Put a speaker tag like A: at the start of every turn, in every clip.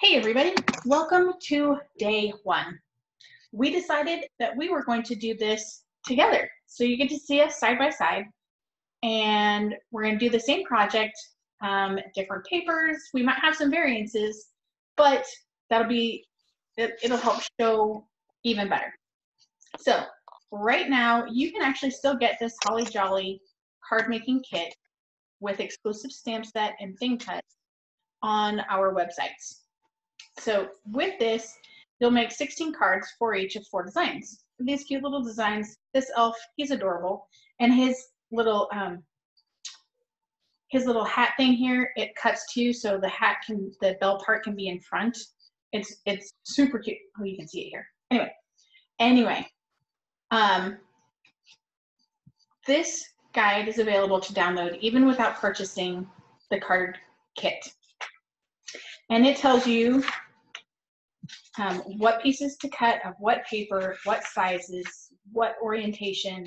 A: Hey everybody, welcome to day one. We decided that we were going to do this together. So you get to see us side by side and we're going to do the same project, different papers. We might have some variances, but it'll help show even better. So right now you can actually still get this Holly Jolly card making kit with exclusive stamp set and thing cuts on our websites. So with this, you'll make 16 cards for each of 4 designs. These cute little designs. This elf, he's adorable, and his little hat thing here, it cuts too, so the bell part can be in front. It's super cute. Oh, you can see it here. Anyway, this guide is available to download even without purchasing the card kit, and it tells you what pieces to cut of what paper, what sizes, what orientation,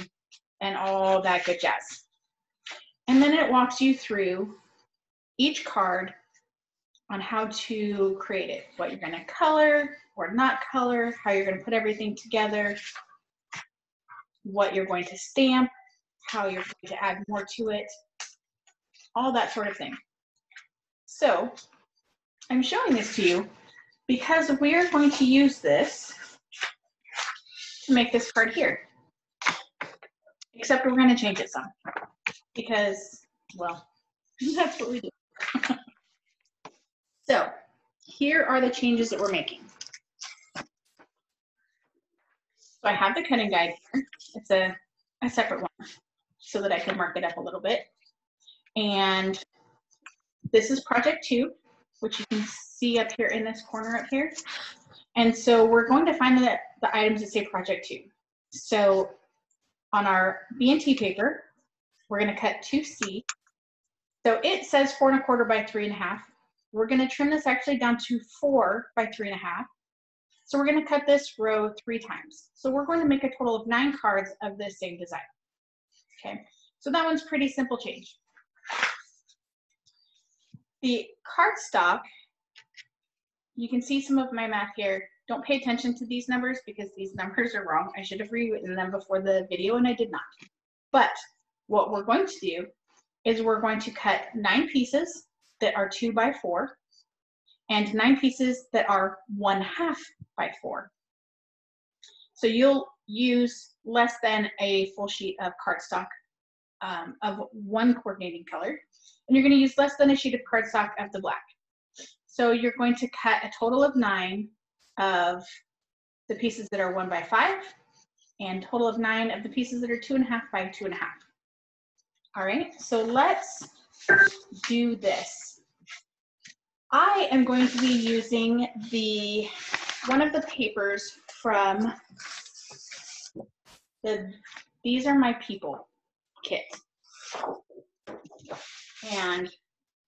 A: and all that good jazz. And then it walks you through each card on how to create it, what you're going to color or not color, how you're going to put everything together, what you're going to stamp, how you're going to add more to it, all that sort of thing. So I'm showing this to you because we are going to use this to make this card here. Except we're going to change it some because, well, that's what we do. So here are the changes that we're making. So I have the cutting guide here. It's a separate one so that I can mark it up a little bit. And this is project 2, which you can see up here in this corner up here. And so we're going to find the items that say project 2. So on our B&T paper, we're going to cut 2C. So it says 4 1/4 by 3 1/2. We're going to trim this actually down to 4 by 3 1/2. So we're going to cut this row 3 times. So we're going to make a total of 9 cards of this same design. Okay, so that one's pretty simple change. The cardstock, you can see some of my math here. Don't pay attention to these numbers because these numbers are wrong. I should have rewritten them before the video and I did not. But what we're going to do is we're going to cut 9 pieces that are 2 by 4 and 9 pieces that are 1/2 by 4. So you'll use less than a full sheet of cardstock of one coordinating color, and you're going to use less than a sheet of cardstock of the black. So you're going to cut a total of 9 of the pieces that are 1 by 5 and total of 9 of the pieces that are 2 1/2 by 2 1/2. All right, so let's do this. I am going to be using one of the papers from These Are My People kit. And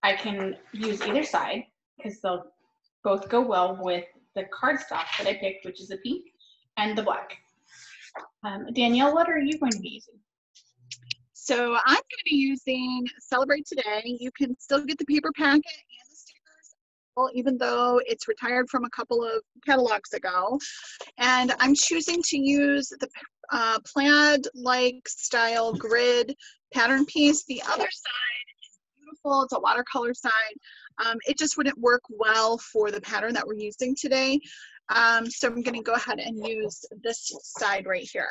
A: I can use either side because they'll both go well with the cardstock that I picked, which is the pink and the black. Danielle, what are you going to be using?
B: So I'm going to be using Celebrate Today. You can still get the paper packet and the stickers, even though it's retired from a couple of catalogs ago. And I'm choosing to use the plaid-like style grid pattern piece. The other side is beautiful. It's a watercolor side. It just wouldn't work well for the pattern that we're using today. So I'm going to go ahead and use this side right here.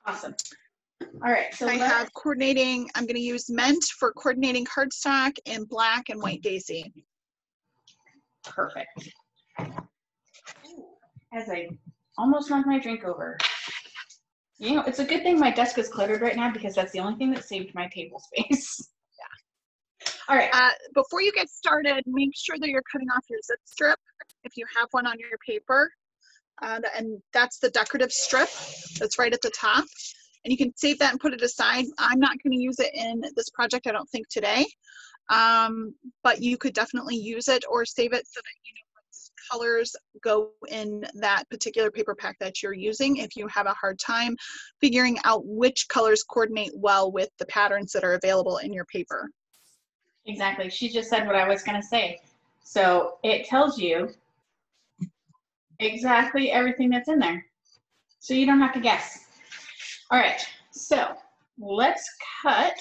A: Awesome. All right, so
B: I have coordinating, I'm going to use Mint for coordinating cardstock in black and white daisy.
A: Perfect. As I almost knocked my drink over. You know, it's a good thing my desk is cluttered right now because that's the only thing that saved my table space.
B: Yeah.
A: All right.
B: Before you get started, make sure that you're cutting off your zip strip if you have one on your paper. And that's the decorative strip that's right at the top. And you can save that and put it aside. I'm not going to use it in this project, I don't think, today. But you could definitely use it or save it so that you know what colors go in that particular paper pack that you're using if you have a hard time figuring out which colors coordinate well with the patterns that are available in your paper.
A: Exactly. She just said what I was going to say. So it tells you exactly everything that's in there. So you don't have to guess. All right, so let's cut.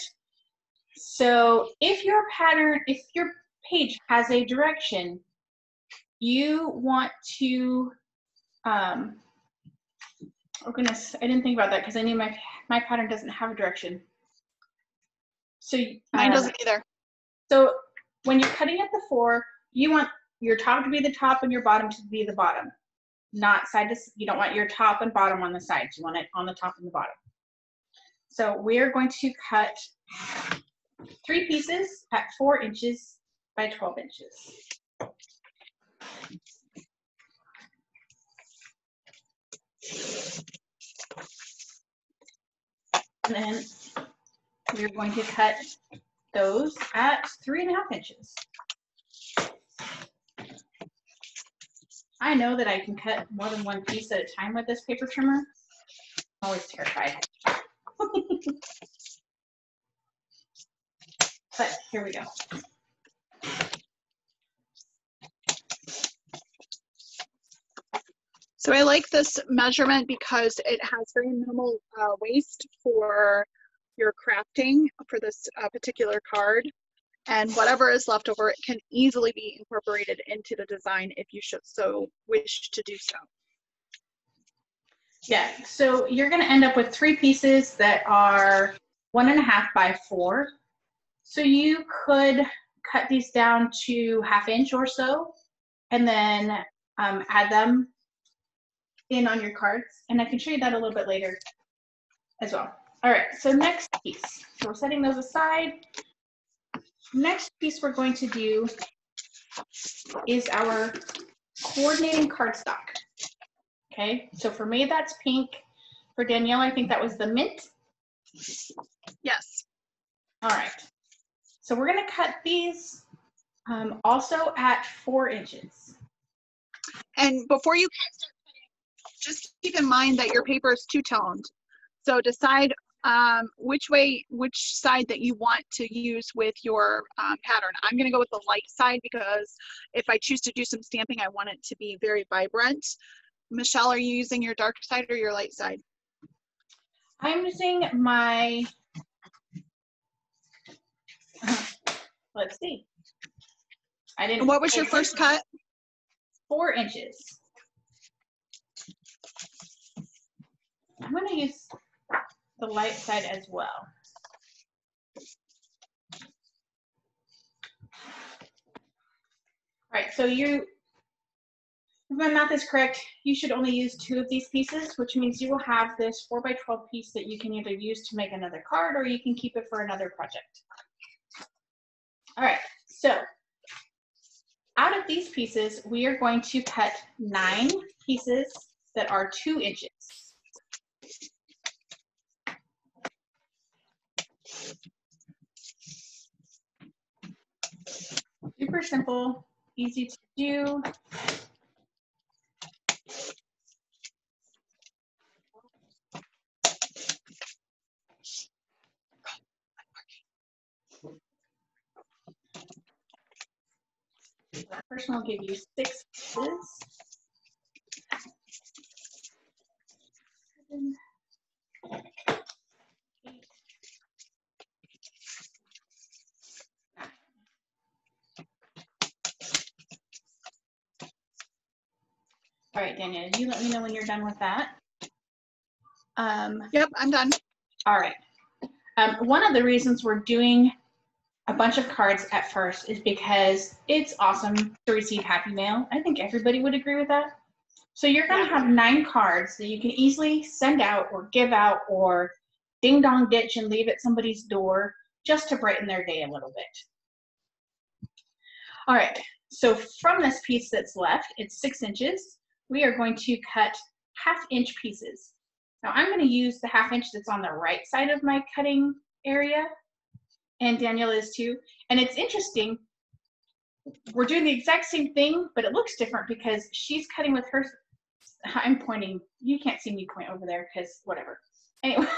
A: So if your page has a direction, you want to, oh goodness, I didn't think about that because I knew my pattern doesn't have a direction. So
B: mine doesn't either.
A: So when you're cutting at the 4, you want your top to be the top and your bottom to be the bottom, not side to. You don't want your top and bottom on the sides. You want it on the top and the bottom. So we're going to cut 3 pieces at 4 inches by 12 inches. And then we're going to cut those at 3.5 inches. I know that I can cut more than one piece at a time with this paper trimmer. I'm always terrified. But here we go.
B: So I like this measurement because it has very minimal waste for your crafting for this particular card. And whatever is left over, it can easily be incorporated into the design if you should so wish to do so.
A: Yeah, so you're going to end up with 3 pieces that are 1.5 by 4. So you could cut these down to 1/2 inch or so, and then add them in on your cards. And I can show you that a little bit later as well. All right, so next piece. So we're setting those aside. Next piece we're going to do is our coordinating cardstock. Okay, so for me that's pink. For Danielle, I think that was the mint.
B: Yes.
A: All right, so we're going to cut these also at 4 inches.
B: And before you start cutting, just keep in mind that your paper is two-toned. So decide which side that you want to use with your pattern. I'm going to go with the light side because if I choose to do some stamping, I want it to be very vibrant. Michelle, are you using your dark side or your light side?
A: I'm using my, let's see.
B: What was your first cut?
A: 4 inches. I'm going to use the light side as well. All right, so if my math is correct, you should only use 2 of these pieces, which means you will have this 4 by 12 piece that you can either use to make another card or you can keep it for another project. All right, so out of these pieces, we are going to cut 9 pieces that are 2 inches. Super simple, easy to do. That person will give you 6 pieces. 7, 8. All right, Danielle, you let me know when you're done with that.
B: Yep, I'm done.
A: All right. One of the reasons we're doing a bunch of cards at first is because it's awesome to receive happy mail. I think everybody would agree with that. So you're going to have 9 cards that you can easily send out or give out or ding dong ditch and leave at somebody's door just to brighten their day a little bit. All right, so from this piece that's left, it's 6 inches. We are going to cut 1/2 inch pieces. Now I'm going to use the 1/2 inch that's on the right side of my cutting area, and Danielle is too. And it's interesting, we're doing the exact same thing, but it looks different because she's cutting with her, I'm pointing, you can't see me point over there because whatever. Anyway,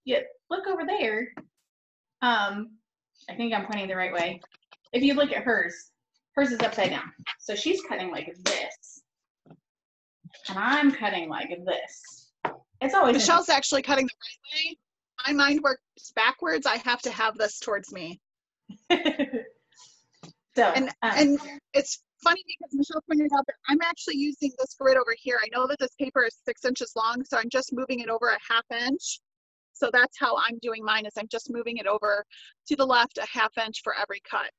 A: yeah, look over there. I think I'm pointing the right way. If you look at hers hers is upside down. So she's cutting like this. And I'm cutting like this. It's always
B: Michelle's actually cutting the right way. My mind works backwards. I have to have this towards me.
A: So,
B: and it's funny because Michelle pointed out that I'm actually using this grid over here. I know that this paper is 6 inches long, so I'm just moving it over a ½ inch. So that's how I'm doing mine, is I'm just moving it over to the left a ½ inch for every cut.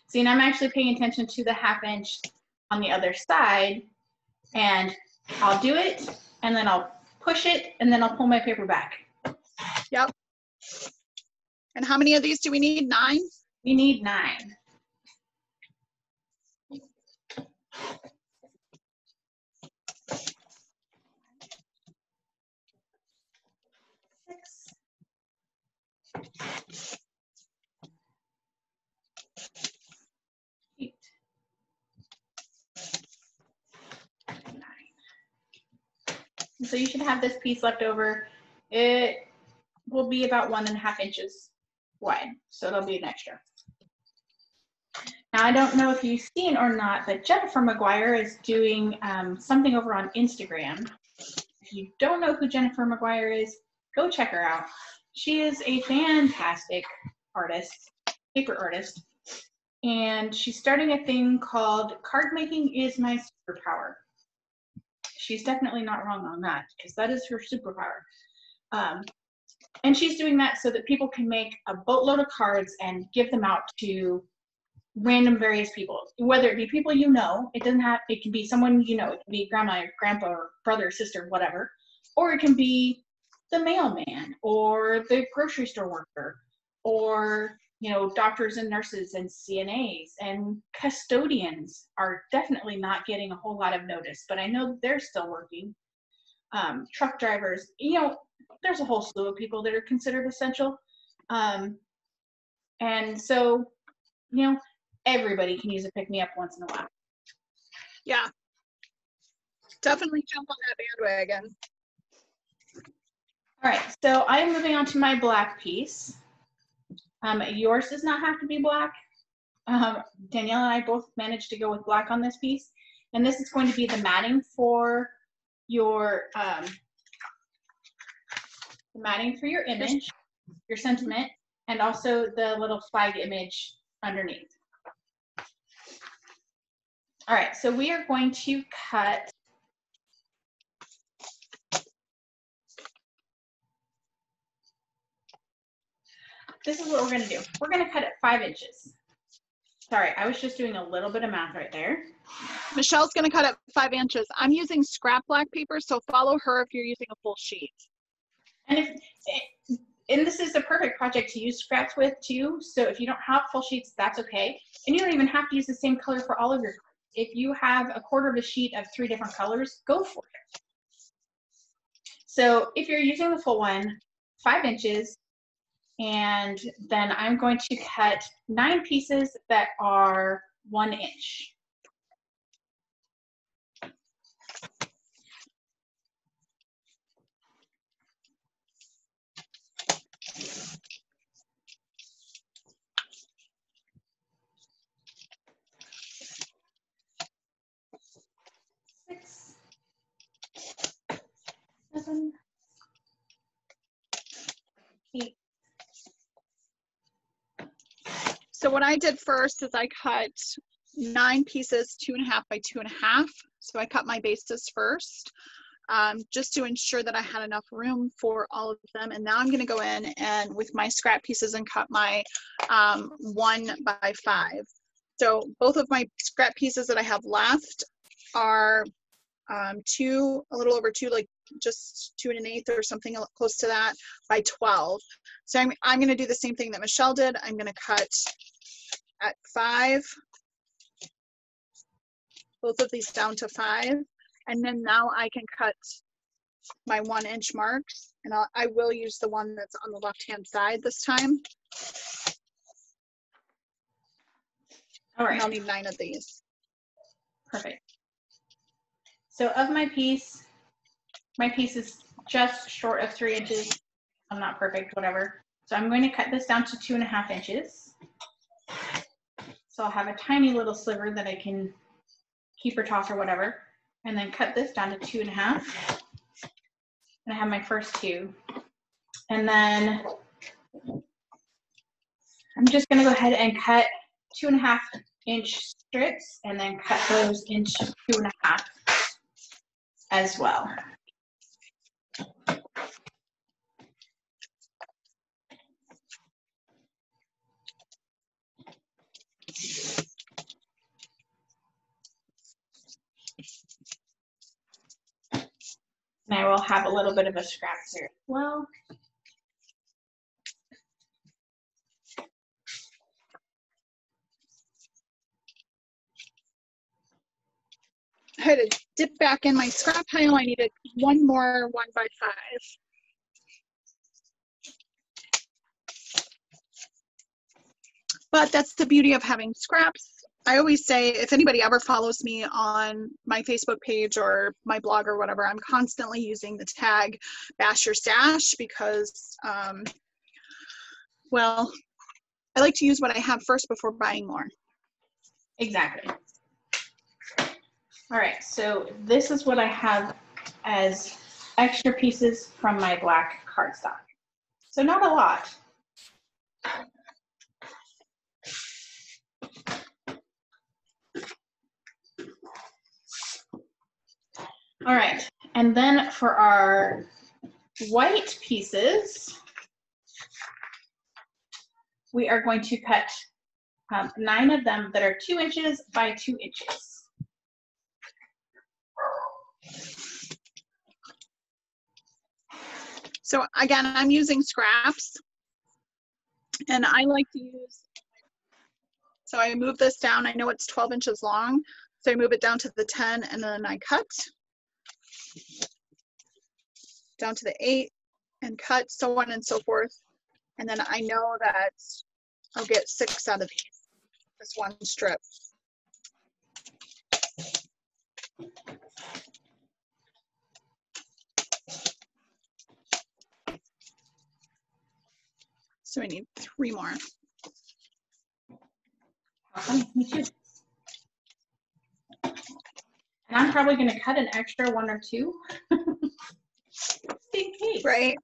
A: See, and I'm actually paying attention to the ½ inch on the other side, and I'll do it, and then I'll push it, and then I'll pull my paper back.
B: Yep. And how many of these do we need? 9?
A: We need 9. So you should have this piece left over. It will be about 1½ inches wide, so it'll be an extra. Now, I don't know if you've seen or not, but Jennifer McGuire is doing something over on Instagram. If you don't know who Jennifer McGuire is, go check her out. She is a fantastic artist, paper artist, and she's starting a thing called Card Making is My Superpower. She's definitely not wrong on that, because that is her superpower. And she's doing that so that people can make a boatload of cards and give them out to random various people, whether it be people you know. It doesn't have, it can be someone you know. It can be grandma or grandpa or brother or sister, whatever. Or it can be the mailman or the grocery store worker, or doctors and nurses and CNAs and custodians are definitely not getting a whole lot of notice, but I know they're still working. Truck drivers, there's a whole slew of people that are considered essential. And so, everybody can use a pick-me-up once in a while.
B: Yeah. Definitely jump on that bandwagon.
A: All right, so I'm moving on to my black piece. Yours does not have to be black. Danielle and I both managed to go with black on this piece. And this is going to be the matting for your image, your sentiment, and also the little flag image underneath. All right, so we are going to cut this is what we're going to do. We're going to cut it 5 inches. Sorry, I was just doing a little bit of math right there.
B: Michelle's going to cut it 5 inches. I'm using scrap black paper, so follow her if you're using a full sheet.
A: And this is the perfect project to use scraps with too. So if you don't have full sheets, that's okay. And you don't even have to use the same color for all of your cards. If you have a quarter of a sheet of 3 different colors, go for it. So if you're using the full one, 5 inches, and then I'm going to cut 9 pieces that are 1 inch. Seven, 8.
B: So what I did first is I cut 9 pieces, 2.5 by 2.5. So I cut my bases first, just to ensure that I had enough room for all of them. And now I'm going to go in and with my scrap pieces and cut my 1 by 5. So both of my scrap pieces that I have left are a little over 2, like just 2 1/8 or something close to that, by 12. So I'm going to do the same thing that Michelle did. I'm going to cut at 5, both of these down to 5, and then now I can cut my 1 inch marks, and I will use the one that's on the left hand side this time.
A: All right.
B: And I'll need 9 of these.
A: Perfect. So of my piece is just short of 3 inches. I'm not perfect, whatever. So I'm going to cut this down to 2.5 inches. So I'll have a tiny little sliver that I can keep or toss or whatever, and then cut this down to 2.5. And I have my first 2. And then I'm just gonna go ahead and cut 2.5-inch strips and then cut those into 2.5 as well. And I will have a little bit of a scrap here as well.
B: I had to dip back in my scrap pile. I needed one more 1x5. But that's the beauty of having scraps. I always say, if anybody ever follows me on my Facebook page or my blog or whatever, I'm constantly using the tag Bash Your Stash because, well, I like to use what I have first before buying more.
A: Exactly. All right, so this is what I have as extra pieces from my black cardstock. So not a lot. All right, and then for our white pieces, we are going to cut 9 of them that are 2 inches by 2 inches.
B: So again, I'm using scraps, and I like to use, so I move this down. I know it's 12 inches long, so I move it down to the 10, and then I cut down to the 8 and cut, so on and so forth. And then I know that I'll get 6 out of these, this one strip. So I need 3 more.
A: Awesome, me too. And I'm probably gonna cut an extra 1 or 2. Just in case.
B: Right.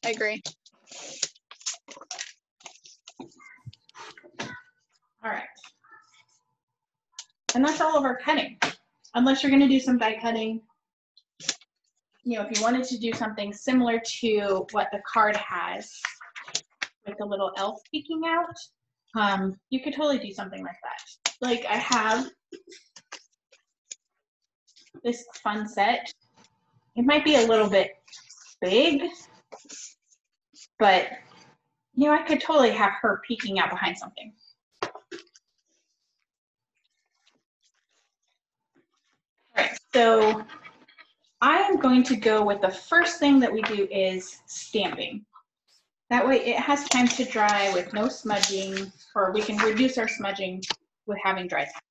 B: I agree.
A: All right. And that's all of our cutting. Unless you're gonna do some die cutting. You know, if you wanted to do something similar to what the card has, with a little elf peeking out, you could totally do something like that. Like I have this fun set. It might be a little bit big, but you know, I could totally have her peeking out behind something. All right, so I am going to go with the first thing that we do is stamping. That way it has time to dry with no smudging, or we can reduce our smudging with having dry time.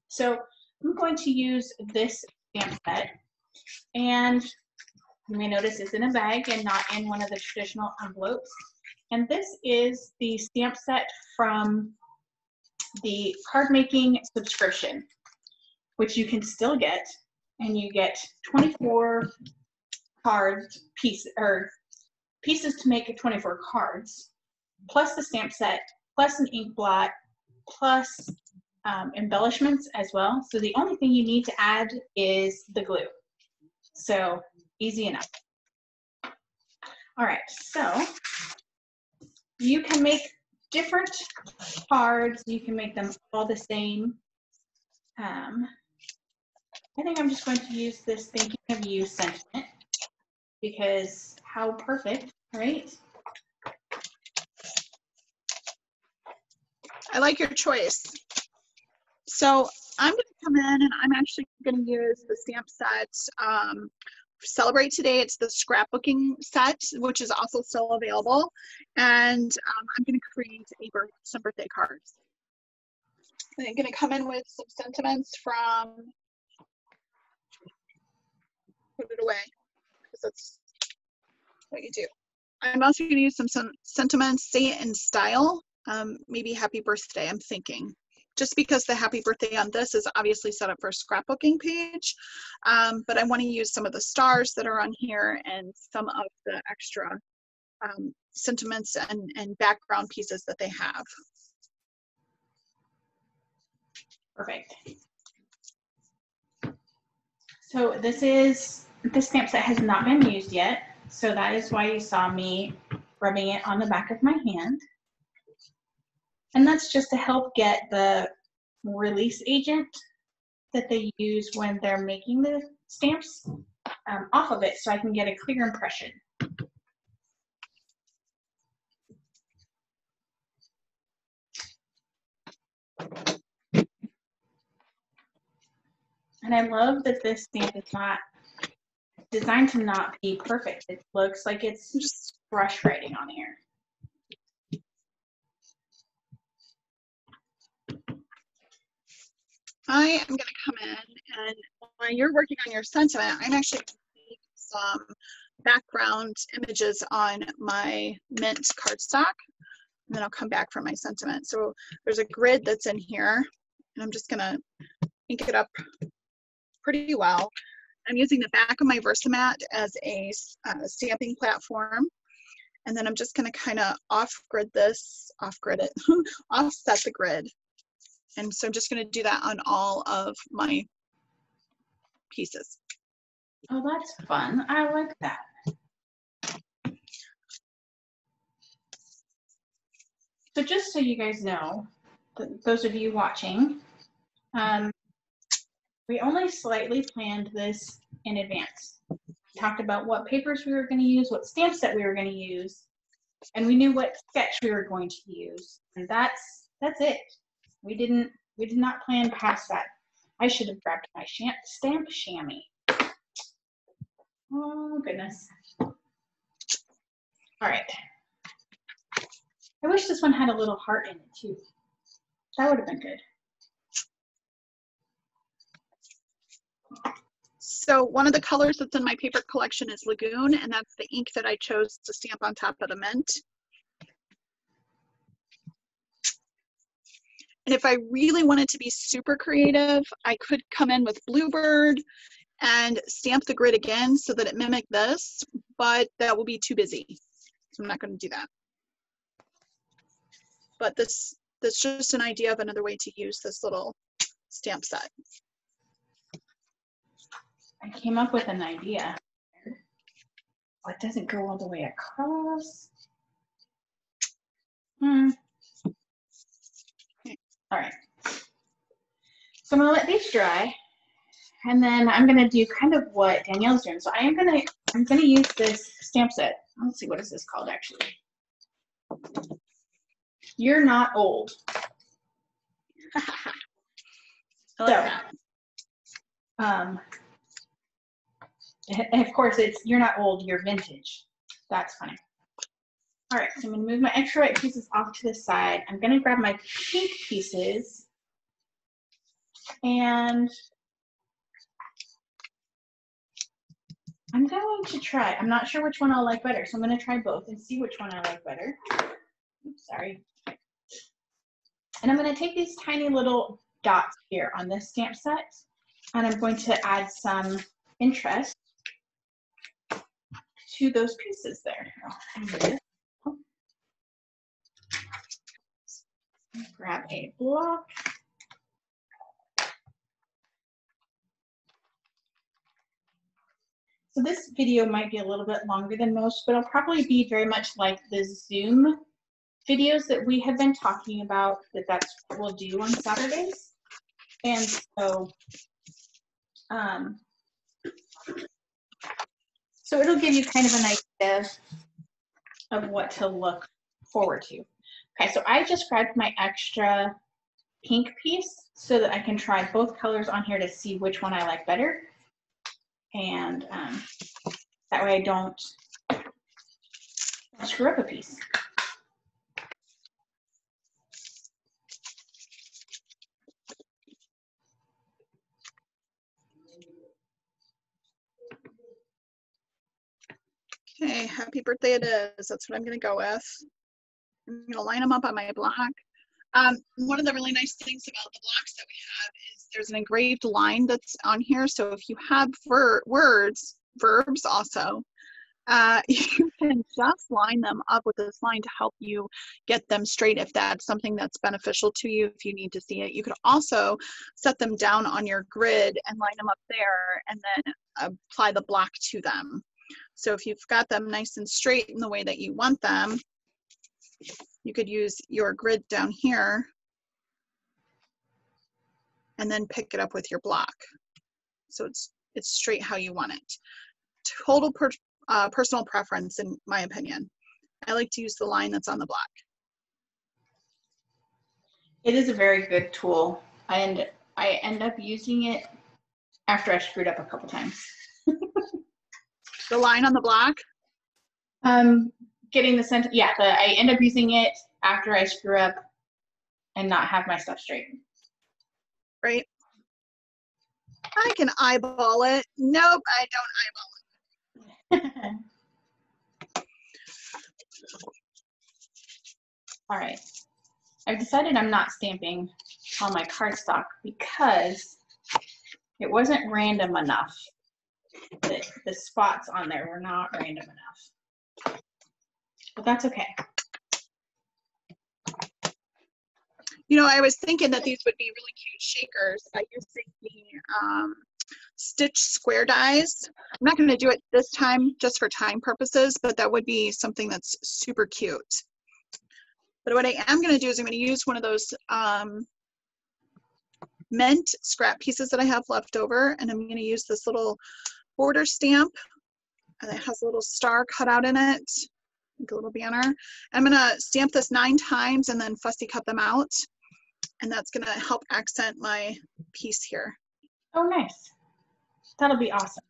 A: So I'm going to use this stamp set, and you may notice it's in a bag and not in one of the traditional envelopes. And this is the stamp set from the card making subscription, which you can still get, and you get 24 cards pieces to make 24 cards, plus the stamp set, plus an ink blot, plus embellishments as well. So the only thing you need to add is the glue. So easy enough. All right, so you can make different cards. You can make them all the same. I think I'm just going to use this thinking of you sentiment, because how perfect, right?
B: I like your choice. So I'm going to come in and I'm actually going to use the stamp set Celebrate Today. It's the scrapbooking set, which is also still available. And I'm going to create some birthday cards. I'm going to come in with some sentiments from, put it away, because that's what you do. I'm also going to use some sentiments, Say It in Style, maybe happy birthday, I'm thinking. Just because the happy birthday on this is obviously set up for a scrapbooking page, but I want to use some of the stars that are on here and some of the extra sentiments and background pieces that they have.
A: Perfect. So this is the stamp set has not been used yet, so that is why you saw me rubbing it on the back of my hand. And that's just to help get the release agent that they use when they're making the stamps off of it, so I can get a clear impression. And I love that this stamp is not designed to not be perfect. It looks like it's just brush writing on here.
B: I am going to come in, and while you're working on your sentiment, I'm actually going to make some background images on my mint cardstock, and then I'll come back for my sentiment. So there's a grid that's in here, and I'm just going to ink it up pretty well. I'm using the back of my Versamat as a stamping platform, and then I'm just going to kind of offset the grid. And so I'm just going to do that on all of my pieces.
A: Oh, that's fun. I like that. So just so you guys know, those of you watching, we only slightly planned this in advance. We talked about what papers we were going to use, what stamp set we were going to use, and we knew what sketch we were going to use. And that's it. We did not plan past that. I should have grabbed my stamp chamois. Oh goodness. All right. I wish this one had a little heart in it too. That would have been good.
B: So one of the colors that's in my paper collection is Lagoon, and that's the ink that I chose to stamp on top of the mint. And if I really wanted to be super creative, I could come in with Bluebird and stamp the grid again so that it mimicked this, but that will be too busy. So I'm not going to do that. But that's just an idea of another way to use this little stamp set.
A: I came up with an idea. Oh, it doesn't go all the way across. All right. So I'm gonna let these dry, and then I'm gonna do kind of what Danielle's doing. So I'm gonna use this stamp set. Let's see, what is this called actually? You're Not Old.
B: I like that.
A: And of course it's You're Not Old, You're Vintage. That's funny. All right, so I'm gonna move my extra white pieces off to the side. I'm gonna grab my pink pieces, and I'm going to try. I'm not sure which one I'll like better, so I'm gonna try both and see which one I like better. Oops, sorry. And I'm gonna take these tiny little dots here on this stamp set, and I'm going to add some interest to those pieces there. Grab a block. So this video might be a little bit longer than most, but it'll probably be very much like the Zoom videos that we have been talking about, that's what we'll do on Saturdays. And so, so it'll give you kind of an idea of what to look forward to. Okay, so I just grabbed my extra pink piece so that I can try both colors on here to see which one I like better. And that way I don't screw up a piece.
B: Okay, happy birthday it is. That's what I'm going to go with. I'm gonna line them up on my block. One of the really nice things about the blocks that we have is there's an engraved line that's on here. So if you have verbs also, you can just line them up with this line to help you get them straight if that's something that's beneficial to you, if you need to see it. You could also set them down on your grid and line them up there and then apply the block to them. So if you've got them nice and straight in the way that you want them, you could use your grid down here and then pick it up with your block. So it's straight how you want it. Total personal preference, in my opinion. I like to use the line that's on the block.
A: It is a very good tool, and I end up using it after I screwed up a couple times.
B: The line on the block?
A: Getting the center, yeah, I end up using it after I screw up and not have my stuff straight.
B: Right. I can eyeball it. Nope, I don't eyeball it.
A: All right. I've decided I'm not stamping on my cardstock because it wasn't random enough. The spots on there were not random enough. But that's okay.
B: You know, I was thinking that these would be really cute shakers by using the Stitch square dies. I'm not going to do it this time just for time purposes, but that would be something that's super cute. But what I am going to do is I'm going to use one of those mint scrap pieces that I have left over, and I'm going to use this little border stamp, and it has a little star cut out in it, like a little banner. I'm going to stamp this 9 times and then fussy cut them out, and that's going to help accent my piece here.
A: Oh, nice. That'll be awesome.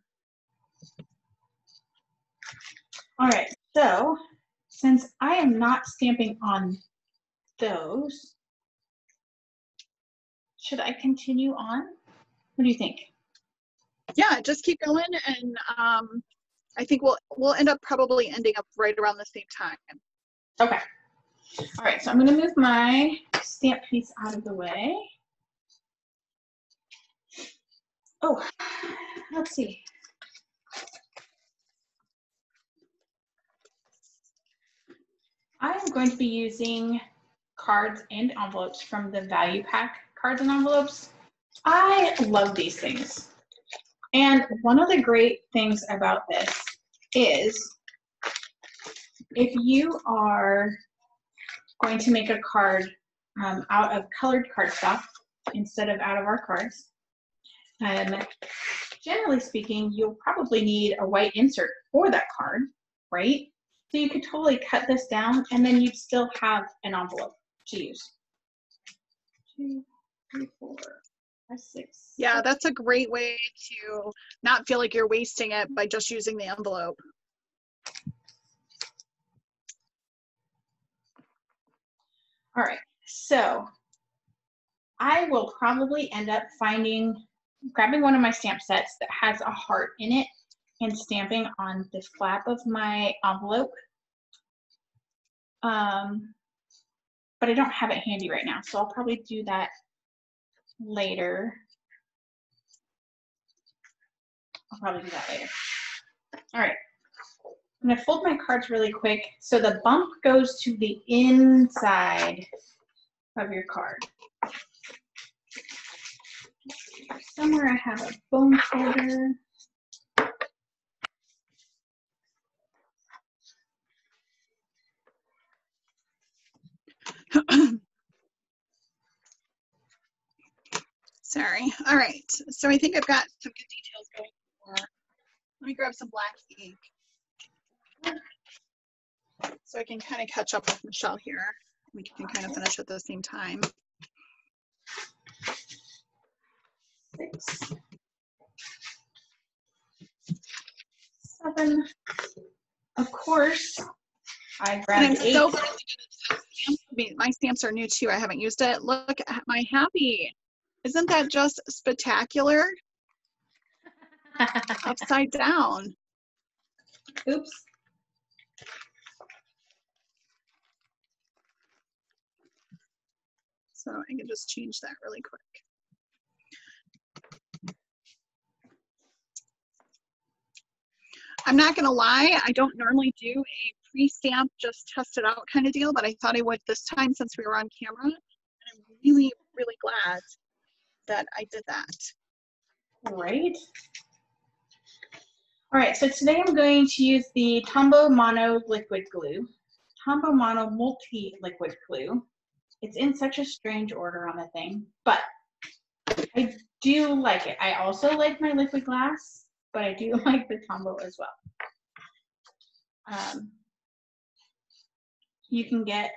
A: All right, so since I am not stamping on those, should I continue on? What do you think?
B: Yeah, just keep going, and I think we'll end up probably ending up right around the same time.
A: Okay. All right, so I'm going to move my stamp piece out of the way. Oh, let's see. I am going to be using cards and envelopes from the Value Pack cards and envelopes. I love these things. And one of the great things about this is if you are going to make a card out of colored cardstock instead of out of our cards, generally speaking, you'll probably need a white insert for that card, right? So you could totally cut this down and then you'd still have an envelope to use. 2, 3, 4, 5, 6.
B: Yeah, that's a great way to not feel like you're wasting it by just using the envelope.
A: All right, so I will probably end up grabbing one of my stamp sets that has a heart in it and stamping on the flap of my envelope. But I don't have it handy right now, so I'll probably do that later. All right, I'm gonna fold my cards really quick so the bump goes to the inside of your card. Somewhere I have a bone folder.
B: Sorry. All right. So I think I've got some good details going for. Let me grab some black ink so I can kind of catch up with Michelle here. We can kind of finish at the same time.
A: 6, 7. Of course, I grabbed 8.
B: So glad to get my stamps are new too. I haven't used it. Look at my happy. Isn't that just spectacular? Upside down.
A: Oops.
B: So I can just change that really quick. I'm not gonna lie, I don't normally do a pre-stamp, just test it out kind of deal, but I thought I would this time since we were on camera. And I'm really, really glad that I did that.
A: Right. All right, so today I'm going to use the Tombow Mono liquid glue, Tombow Mono multi-liquid glue. It's in such a strange order on the thing, but I do like it. I also like my liquid glass, but I do like the Tombow as well. You can get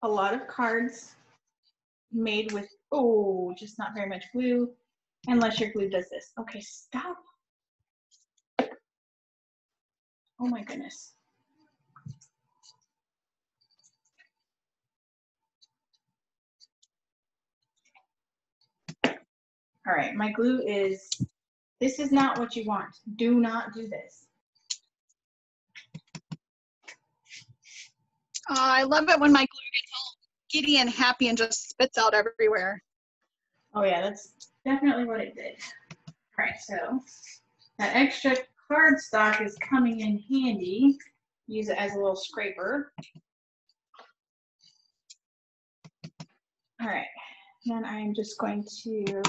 A: a lot of cards made with, oh, just not very much glue, unless your glue does this. Okay, stop. Oh my goodness. All right, my glue is, this is not what you want. Do not do this.
B: I love it when my glue gets all giddy and happy and just spits out everywhere.
A: Oh yeah, that's definitely what it did. All right, so that extra cardstock is coming in handy. Use it as a little scraper. All right, then I'm just going to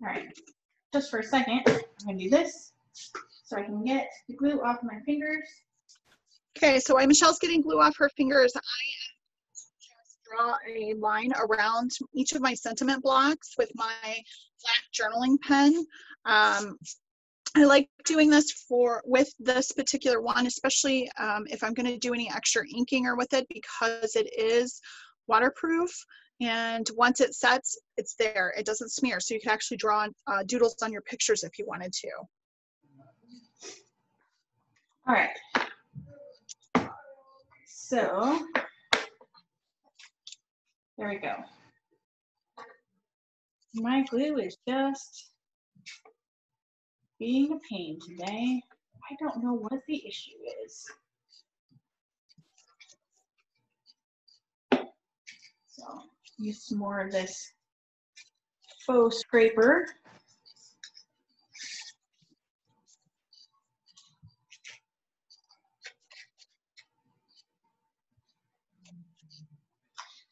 A: all right, just for a second, I'm gonna do this so I can get the glue off my fingers.
B: Okay, so while Michelle's getting glue off her fingers, I am just draw a line around each of my sentiment blocks with my black journaling pen. I like doing this with this particular one, especially if I'm going to do any extra inking or with it, because it is waterproof. And once it sets, it's there. It doesn't smear. So you can actually draw doodles on your pictures if you wanted to.
A: All right. So there we go. My glue is just being a pain today. I don't know what the issue is. So use some more of this faux scraper.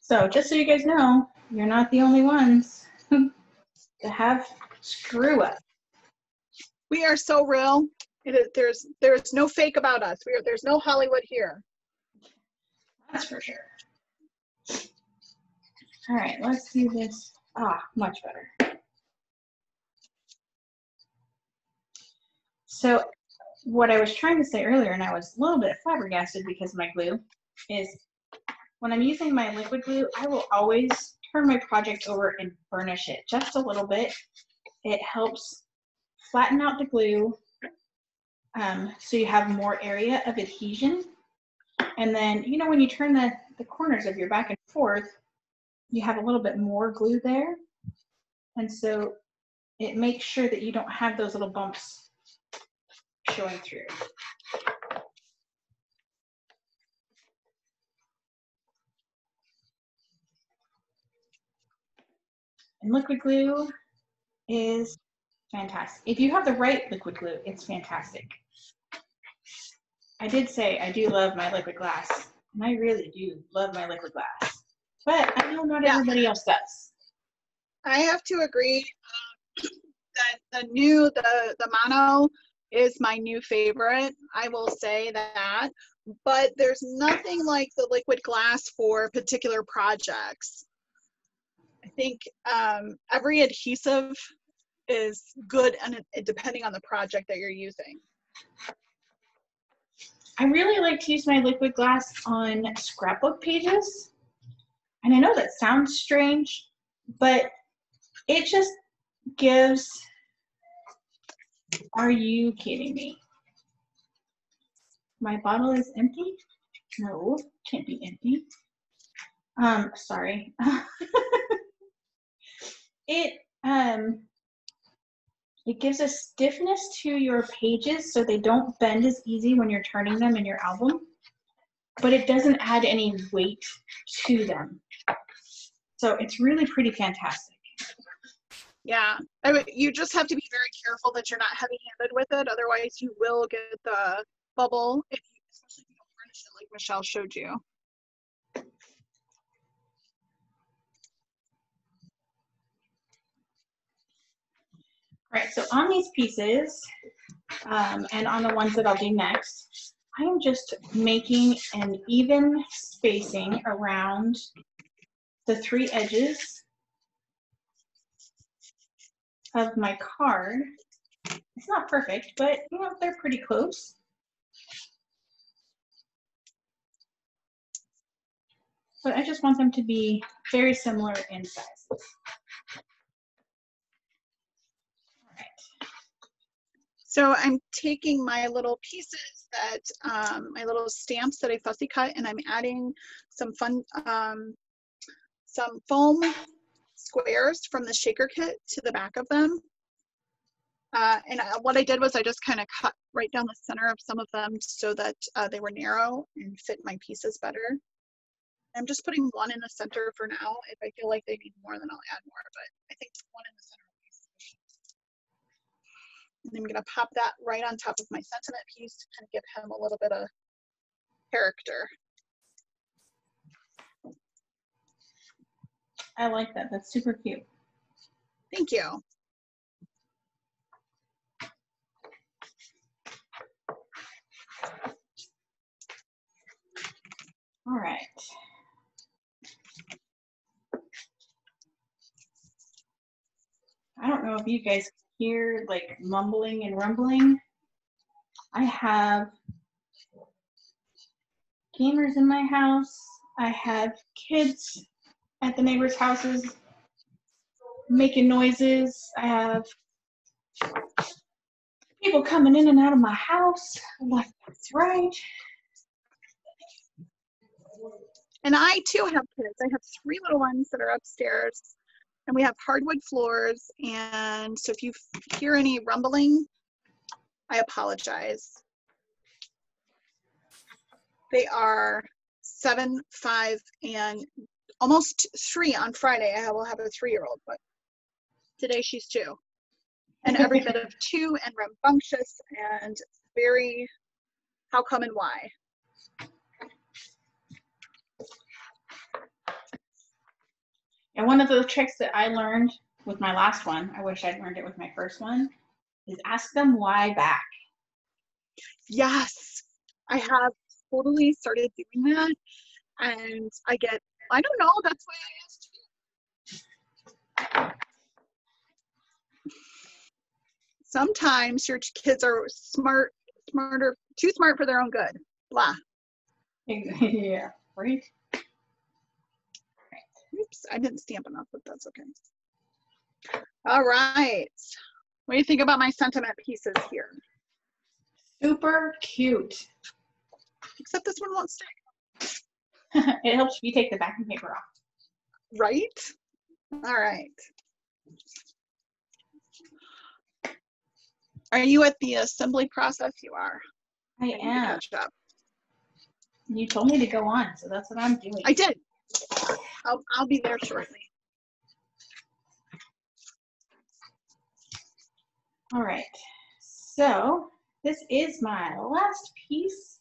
A: So just so you guys know, you're not the only ones to have screw up.
B: We are so real. There's no fake about us. There's no Hollywood here.
A: That's for sure. All right, let's do this. Ah, much better. So what I was trying to say earlier, and I was a little bit flabbergasted because of my glue, is when I'm using my liquid glue, I will always turn my project over and burnish it just a little bit. It helps flatten out the glue so you have more area of adhesion. And then, you know, when you turn the corners of your back and forth, you have a little bit more glue there. And so it makes sure that you don't have those little bumps showing through. And liquid glue is fantastic. If you have the right liquid glue, it's fantastic. I did say I do love my liquid glass, and I really do love my liquid glass. But I know not everybody else does.
B: I have to agree that the mono is my new favorite. I will say that. But there's nothing like the liquid glass for particular projects. I think every adhesive is good, and depending on the project that you're using.
A: I really like to use my liquid glass on scrapbook pages. And I know that sounds strange, but it just gives, are you kidding me? My bottle is empty? No, can't be empty. Sorry. It It gives a stiffness to your pages so they don't bend as easy when you're turning them in your album, but it doesn't add any weight to them. So it's really pretty fantastic.
B: Yeah, you just have to be very careful that you're not heavy-handed with it. Otherwise, you will get the bubble, especially if you don't burnish it like Michelle showed you.
A: All right, so on these pieces, and on the ones that I'll do next, I am just making an even spacing around the 3 edges of my card. It's not perfect, but you know, they're pretty close. But I just want them to be very similar in size.
B: So I'm taking my little pieces that, my little stamps that I fussy cut, and I'm adding some some foam squares from the shaker kit to the back of them. What I did was I just kind of cut right down the center of some of them so that they were narrow and fit my pieces better. I'm just putting one in the center for now. If I feel like they need more, then I'll add more, but I think one in the center will be sufficient. And I'm going to pop that right on top of my sentiment piece to kind of give him a little bit of character.
A: I like that. That's super cute.
B: Thank you.
A: All right. I don't know if you guys hear like mumbling and rumbling. I have gamers in my house. I have kids at the neighbors' houses making noises. I have people coming in and out of my house. Left, right.
B: And I too have kids. I have 3 little ones that are upstairs, and we have hardwood floors. And so if you hear any rumbling, I apologize. They are 7, 5, and almost 3 on Friday. I will have a 3-year-old, but today she's 2. And every bit of 2 and rambunctious and very how come and why.
A: And one of the tricks that I learned with my last one, I wish I'd learned it with my first one, is ask them why back.
B: Yes, I have totally started doing that. And I get, I don't know, that's why I asked you. Sometimes your kids are too smart for their own good. Blah.
A: Yeah, right?
B: Oops, I didn't stamp enough, but that's okay. All right. What do you think about my sentiment pieces here?
A: Super cute.
B: Except this one won't stick.
A: It helps if you take the backing paper off.
B: Right? All right. Are you at the assembly process? You are.
A: I am.
B: Catch up.
A: You told me to go on, so that's what I'm doing.
B: I did. I'll be there shortly.
A: All right. So this is my last piece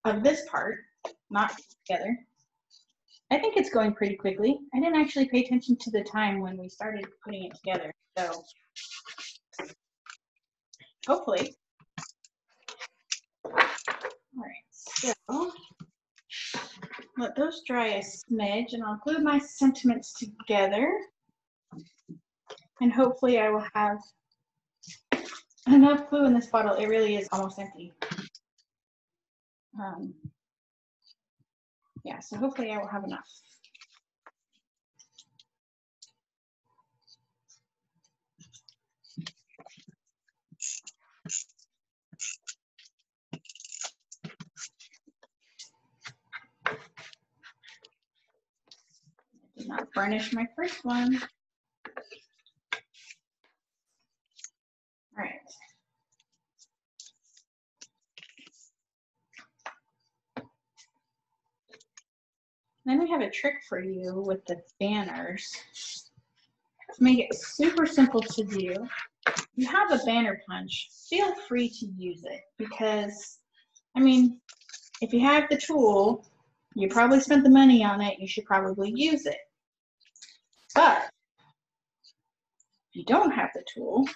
A: of this part, not together. I think it's going pretty quickly. I didn't actually pay attention to the time when we started putting it together, so hopefully. All right, so let those dry a smidge, and I'll glue my sentiments together, and hopefully I will have enough glue in this bottle. It really is almost empty. Yeah, so hopefully I will have enough. Did not burnish my first one. Then we have a trick for you with the banners. To make it super simple to do, you have a banner punch, feel free to use it because, I mean, if you have the tool, you probably spent the money on it, you should probably use it. But if you don't have the tool,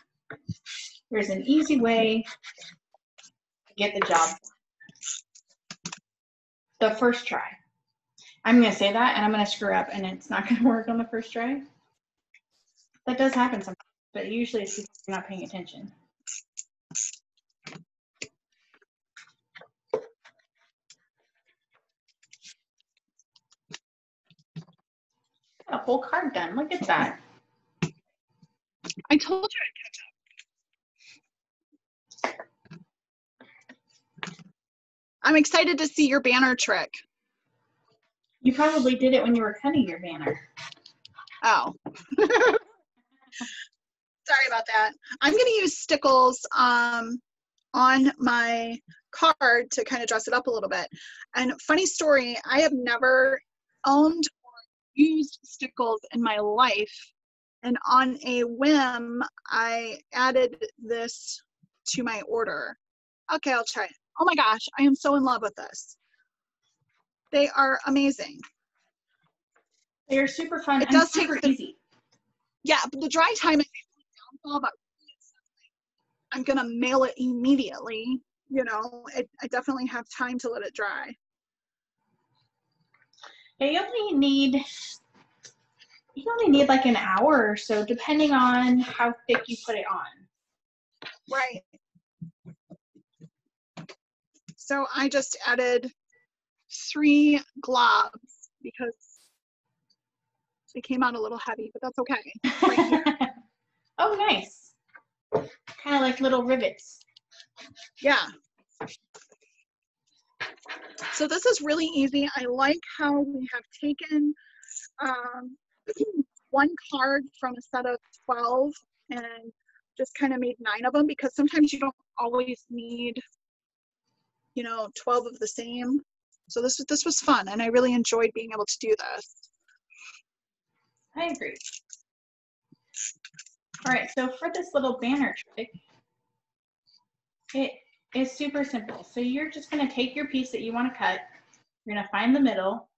A: there's an easy way to get the job done. The first try. I'm going to say that and I'm going to screw up and it's not going to work on the first try. That does happen sometimes, but usually it's because you're not paying attention. A whole card done. Look at that.
B: I told you I'd catch up. I'm excited to see your banner trick.
A: You probably did it when you were cutting your banner.
B: Oh. Sorry about that. I'm going to use stickles on my card to kind of dress it up a little bit. And funny story, I have never owned or used stickles in my life. And on a whim, I added this to my order. Okay, I'll try it. Oh my gosh, I am so in love with this. They are amazing.
A: They are super fun.
B: It does take
A: super easy.
B: Yeah, but the dry time is a downfall, but I'm gonna mail it immediately. You know, I definitely have time to let it dry.
A: Yeah, you only need like an hour or so, depending on how thick you put it on.
B: Right. So I just added 3 globs because they came out a little heavy, but that's okay. Right here.
A: Oh, nice. Kind of like little rivets.
B: Yeah. So this is really easy. I like how we have taken one card from a set of 12 and just kind of made 9 of them, because sometimes you don't always need, you know, 12 of the same. So this was fun, and I really enjoyed being able to do this.
A: I agree. All right, so for this little banner trick, it is super simple. So you're just going to take your piece that you want to cut. You're going to find the middle.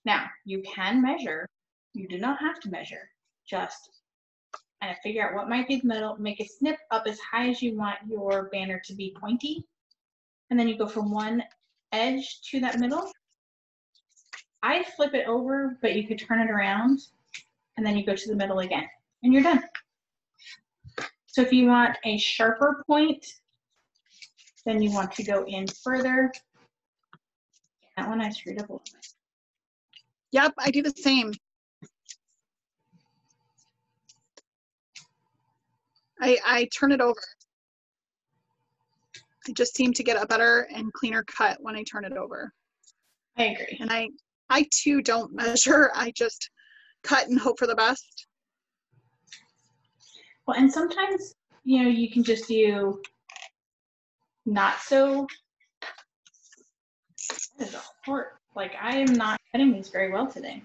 A: Now, you can measure. You do not have to measure. Just kind of figure out what might be the middle. Make a snip up as high as you want your banner to be pointy. And then you go from one edge to that middle. I flip it over, but you could turn it around. And then you go to the middle again. And you're done. So if you want a sharper point, then you want to go in further. That one I screwed up a little bit.
B: Yep, I do the same. I turn it over. I just seem to get a better and cleaner cut when I turn it over.
A: I agree.
B: And I too don't measure. I just cut and hope for the best.
A: Well, and sometimes, you know, you can just do not so. That is a horror. Like, I am not cutting these very well today.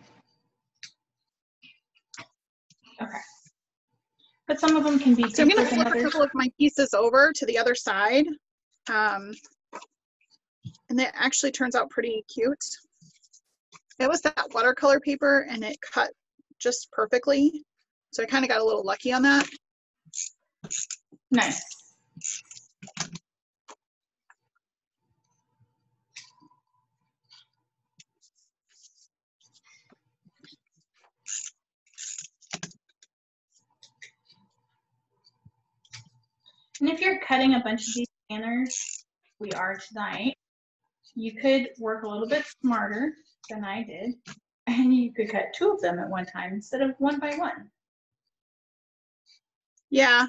A: Okay. But some of them can be
B: So I'm going to
A: deeper than
B: flip a
A: others.
B: couple of my pieces over to the other side. And that actually turns out pretty cute. It was that watercolor paper and it cut just perfectly. So I kind of got a little lucky on that.
A: Nice. And if you're cutting a bunch of these banners, we are tonight, you could work a little bit smarter than I did, and you could cut 2 of them at one time instead of 1 by 1.
B: Yeah.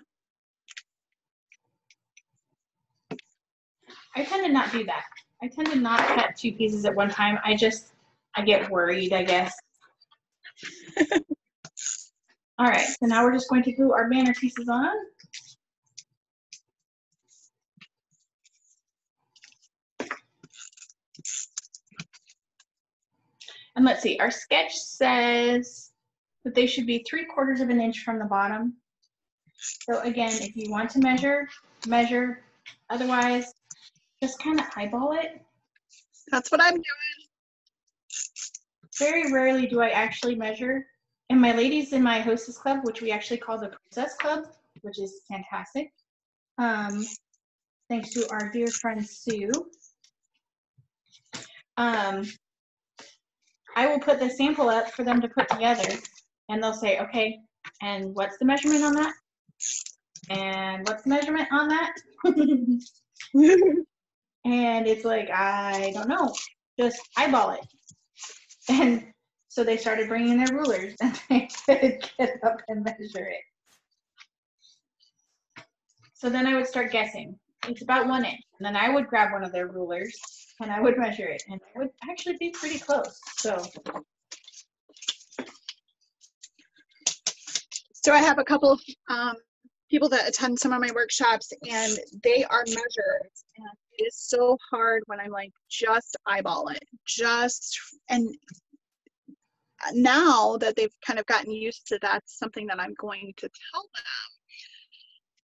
A: I tend to not do that. I tend to not cut 2 pieces at one time. I get worried, I guess. All right, so now we're just going to glue our banner pieces on. And let's see, our sketch says that they should be 3/4 of an inch from the bottom. So again, if you want to measure, measure. Otherwise, just kind of eyeball it.
B: That's what I'm doing.
A: Very rarely do I actually measure. And my ladies in my hostess club, which we actually call the Princess Club, which is fantastic. Thanks to our dear friend Sue. I will put the sample up for them to put together, and they'll say, okay, and what's the measurement on that? And what's the measurement on that? And it's like, I don't know, just eyeball it. And so they started bringing their rulers, and they could get up and measure it. So then I would start guessing. It's about 1 inch. And then I would grab one of their rulers, and I would measure it, and I would actually be pretty close.
B: So I have a couple of people that attend some of my workshops, and they are measured. And it is so hard when I'm like, just eyeball it. And now that they've kind of gotten used to that, something that I'm going to tell them,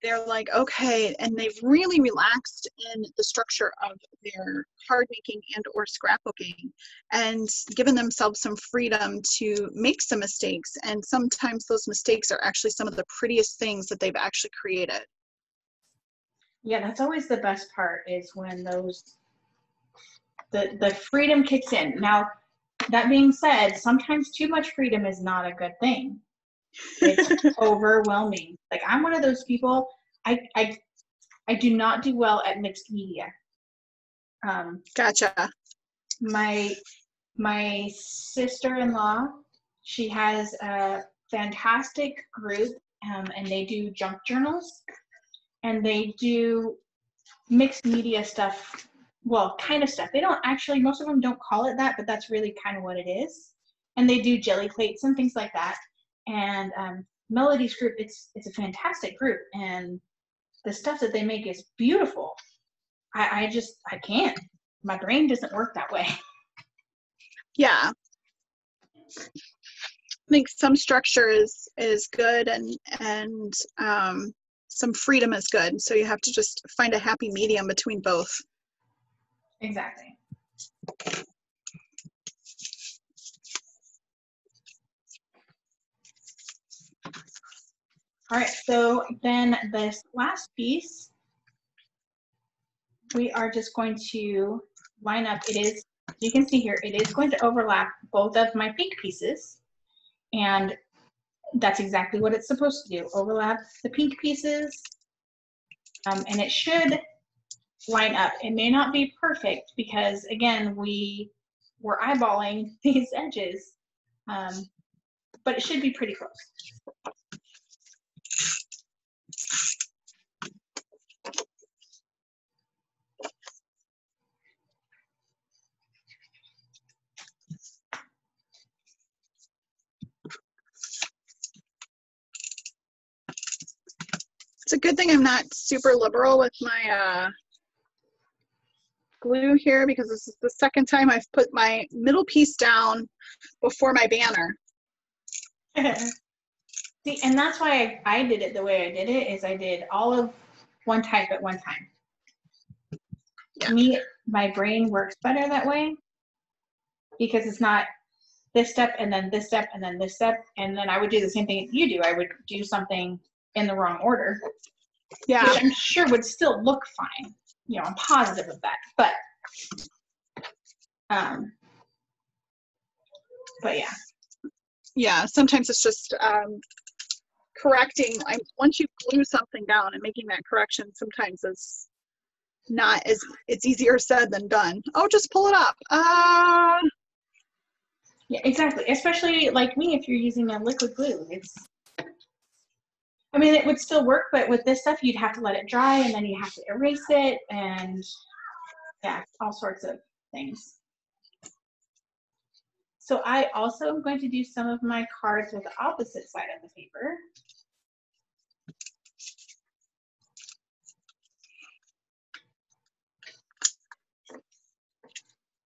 B: they're like, okay, and they've really relaxed in the structure of their card making and or scrapbooking, and given themselves some freedom to make some mistakes. And sometimes those mistakes are actually some of the prettiest things that they've actually created.
A: Yeah, that's always the best part, is when the freedom kicks in. Now, that being said, sometimes too much freedom is not a good thing. It's overwhelming. Like, I'm one of those people, I do not do well at mixed media.
B: Gotcha.
A: My sister-in-law, she has a fantastic group, and they do junk journals, and they do mixed media stuff. Well, kind of stuff. They don't actually, most of them don't call it that, but that's really kind of what it is. And they do jelly plates and things like that. And Melody's group, it's a fantastic group, and the stuff that they make is beautiful. I can't. My brain doesn't work that way.
B: Yeah. I think some structure is good, and some freedom is good. So you have to just find a happy medium between both.
A: Exactly. All right, so then this last piece, we are just going to line up. It is, you can see here, it is going to overlap both of my pink pieces, and that's exactly what it's supposed to do, overlap the pink pieces, and it should line up. It may not be perfect because, again, we were eyeballing these edges, but it should be pretty close.
B: It's a good thing I'm not super liberal with my glue here, because this is the second time I've put my middle piece down before my banner.
A: See, and that's why I did it the way I did it, is I did all of one type at one time. Yeah. To me, my brain works better that way, because it's not this step and then this step and then this step, and then I would do the same thing you do. I would do something in the wrong order. Yeah. Which I'm sure would still look fine. You know, I'm positive of that. But yeah.
B: Yeah, sometimes it's just correcting. Once you glue something down, and making that correction sometimes is not as, it's easier said than done. Oh, just pull it up.
A: Yeah, exactly. Especially like me, if you're using a liquid glue, I mean, it would still work, but with this stuff, you'd have to let it dry, and then you have to erase it, and yeah, all sorts of things. So I also am going to do some of my cards with the opposite side of the paper.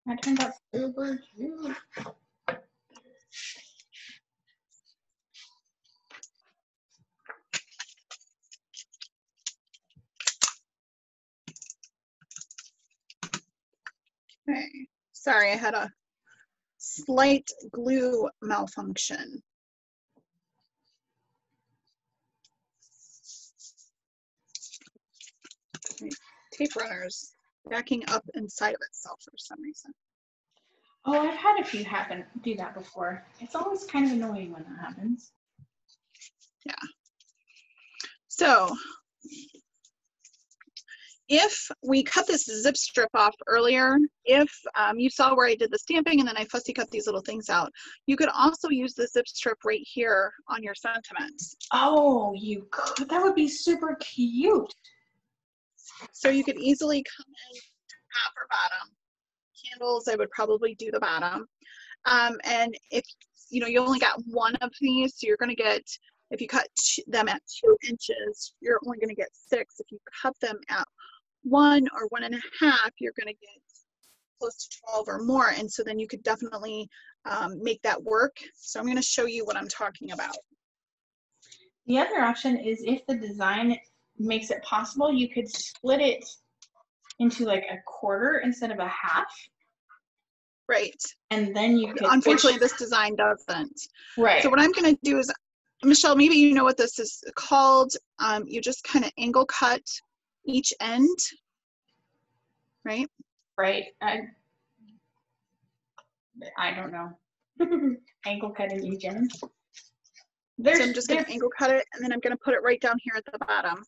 A: That turned out super cute.
B: Okay. Sorry, I had a slight glue malfunction. My tape runner's backing up inside of itself for some reason.
A: Oh, I've had a few do that before. It's always kind of annoying when that happens.
B: Yeah. So if we cut this zip strip off earlier, if you saw where I did the stamping and then I fussy cut these little things out, you could also use the zip strip right here on your sentiments.
A: Oh, you could. That would be super cute.
B: So you could easily come in top or bottom. Candles, I would probably do the bottom. And if you only got one of these, so you're going to get, if you cut them at 2 inches, you're only going to get 6. If you cut them at 1 or 1.5, you're going to get close to 12 or more. And so then you could definitely make that work. So I'm going to show you what I'm talking about.
A: The other option is if the design makes it possible, you could split it into like a quarter instead of a half.
B: Right.
A: And then you could.
B: Unfortunately, this design doesn't.
A: Right.
B: So what I'm going to do is, Michelle, maybe you know what this is called. You just kind of angle cut each end, right?
A: Right. I don't know. Angle cutting each end.
B: So I'm just going to angle cut it, and then I'm going to put it right down here at the bottom.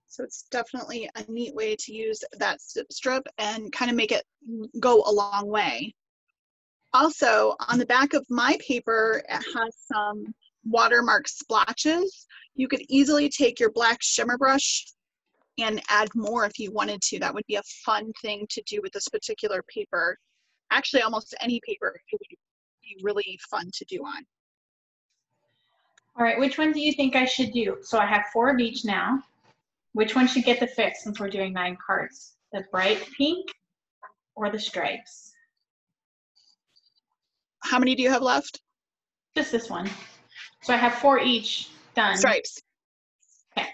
B: So it's definitely a neat way to use that zip strip and kind of make it go a long way. Also, on the back of my paper, it has some watermark splotches. You could easily take your black shimmer brush and add more if you wanted to. That would be a fun thing to do with this particular paper. Actually, almost any paper it would be really fun to do on.
A: All right, which one do you think I should do? So I have 4 of each now. Which one should get the fix since we're doing 9 cards? The bright pink or the stripes?
B: How many do you have left?
A: Just this one. So I have 4 each done.
B: Stripes.
A: Okay.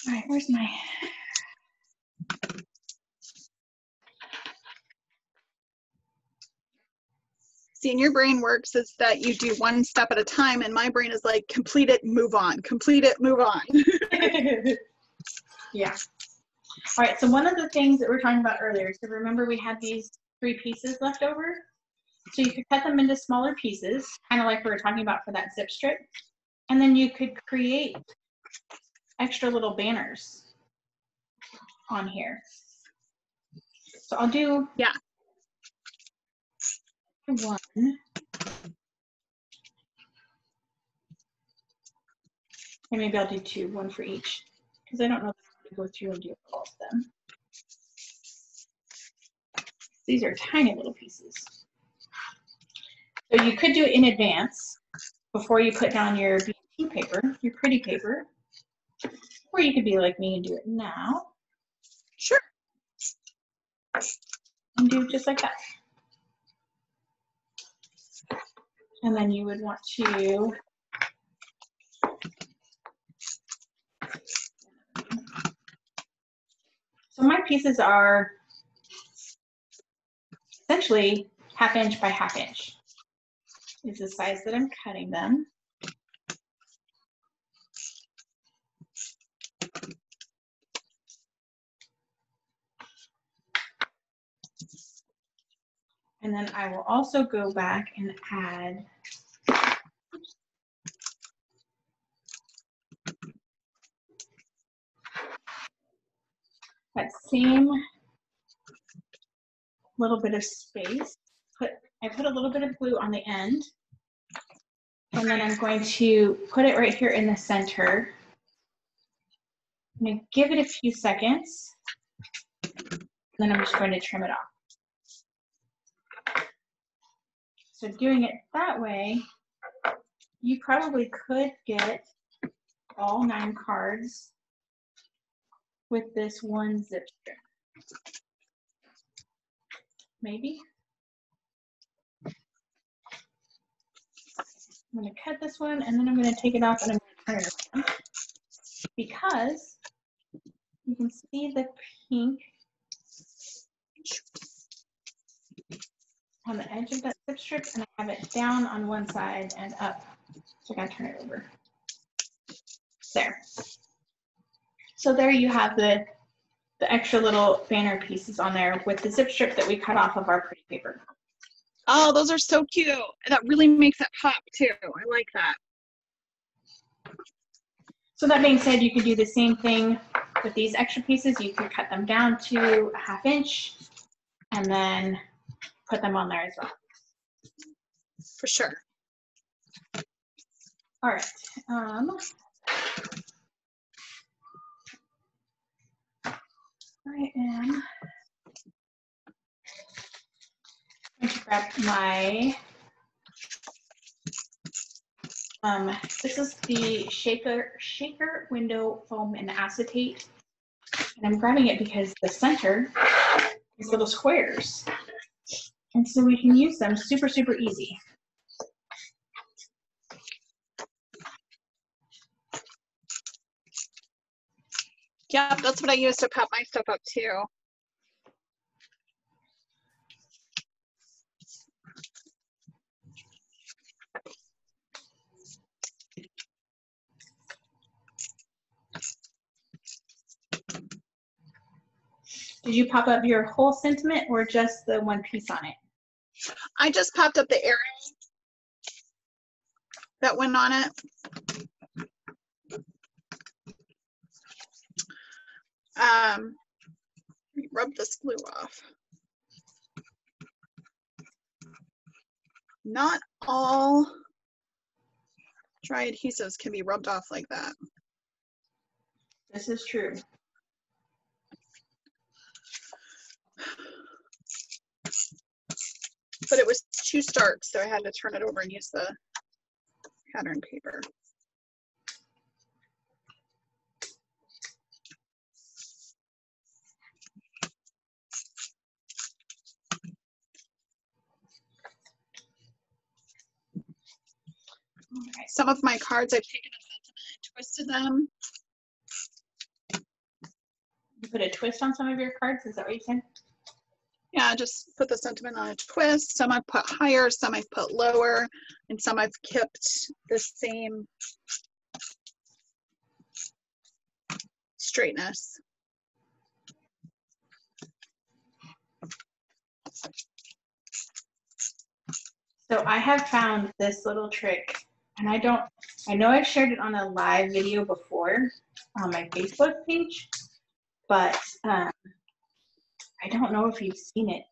A: All right, where's my...
B: See, and your brain works is that you do one step at a time, and my brain is like, complete it, move on. Complete it, move on.
A: Yeah. All right, so one of the things that we were talking about earlier, so remember we had these 3 pieces left over? So you could cut them into smaller pieces, kind of like we were talking about for that zip strip. And then you could create extra little banners on here. So I'll do one. And maybe I'll do 2, 1 for each, because I don't know if I'm going to go through and do all of them. These are tiny little pieces. So you could do it in advance before you put down your B2 paper, your pretty paper, or you could be like me and do it now.
B: Sure.
A: And do it just like that. And then you would want to so my pieces are essentially 1/2 inch by 1/2 inch is the size that I'm cutting them. And then I will also go back and add that same little bit of space. I put a little bit of glue on the end, and then I'm going to put it right here in the center. I'm going to give it a few seconds, and then I'm just going to trim it off. So doing it that way, you probably could get all 9 cards with this one zip strip. Maybe. I'm going to cut this one, and then I'm going to take it off and I'm going to turn it around because you can see the pink on the edge of that zip strip, and I have it down on one side and up. So I got to turn it over. There. So there you have the extra little banner pieces on there with the zip strip that we cut off of our pretty paper.
B: Oh, those are so cute. That really makes it pop too. I like that.
A: So that being said, you can do the same thing with these extra pieces. You can cut them down to a 1/2 inch and then put them on there as well.
B: For sure.
A: All right. I am going to grab my, this is the shaker window foam and acetate. And I'm grabbing it because the center is little squares. And so we can use them super, super easy.
B: Yeah, that's what I use to pop my stuff up too.
A: Did you pop up your whole sentiment or just the one piece on it?
B: I just popped up the arrow that went on it. Rub this glue off. Not all dry adhesives can be rubbed off like that.
A: This is true.
B: But it was too stark, so I had to turn it over and use the pattern paper. Okay, some of my cards I've taken a sentiment and twisted them.
A: You put a twist on some of your cards, is that what you said?
B: Yeah, just put the sentiment on a twist. Some I've put higher, some I've put lower, and some I've kept the same straightness.
A: So I have found this little trick, and I know I've shared it on a live video before on my Facebook page, but I don't know if you've seen it.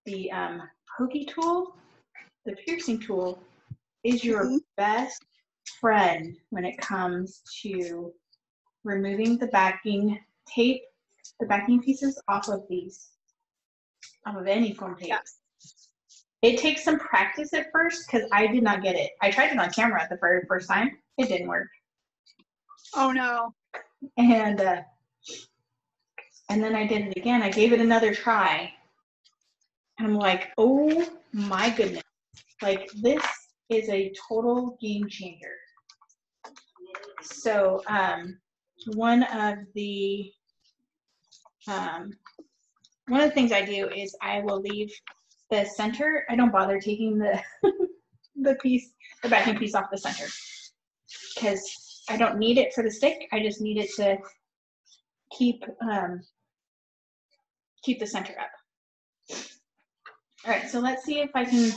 A: The pokey tool, the piercing tool, is your best friend when it comes to removing the backing tape, the backing pieces off of any foam tape.
B: Yes.
A: It takes some practice at first because I did not get it. I tried it on camera the very first time. It didn't work.
B: Oh no.
A: And then I did it again. I gave it another try. And I'm like, oh my goodness. Like, this is a total game changer. So one of the things I do is I will leave the center. I don't bother taking the the backing piece off the center because I don't need it for the stick. I just need it to keep the center up. All right, so let's see if I can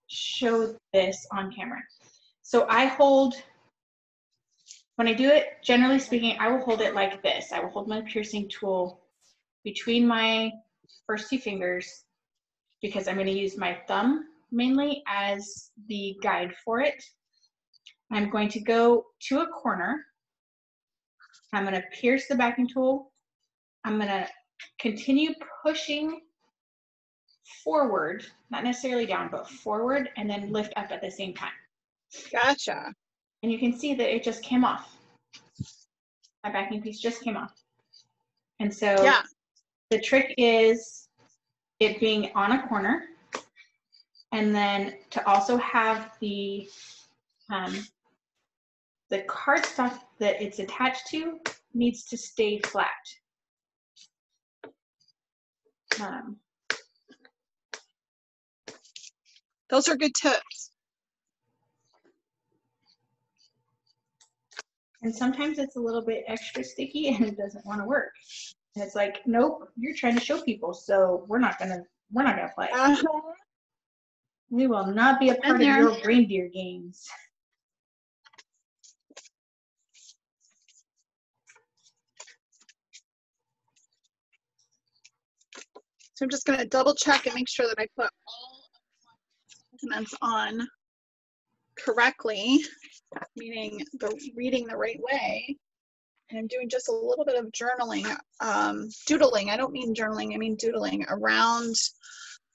A: show this on camera. So when I do it, generally speaking, I will hold it like this. I will hold my piercing tool between my first 2 fingers because I'm going to use my thumb mainly as the guide for it. I'm going to go to a corner. I'm going to pierce the backing tool. I'm going to continue pushing forward, not necessarily down, but forward, and then lift up at the same time.
B: Gotcha.
A: And you can see that it just came off. my backing piece just came off. And so
B: Yeah.
A: the trick is it being on a corner, and then to also have the cardstock that it's attached to needs to stay flat.
B: Those are good tips.
A: And sometimes it's a little bit extra sticky and it doesn't want to work. And it's like, nope, you're trying to show people, so we're not gonna play. We will not be a part of your reindeer games.
B: So I'm just going to double check and make sure that I put all of the sentiments on correctly, meaning reading the right way. And I'm doing just a little bit of journaling, doodling. I don't mean journaling, I mean doodling around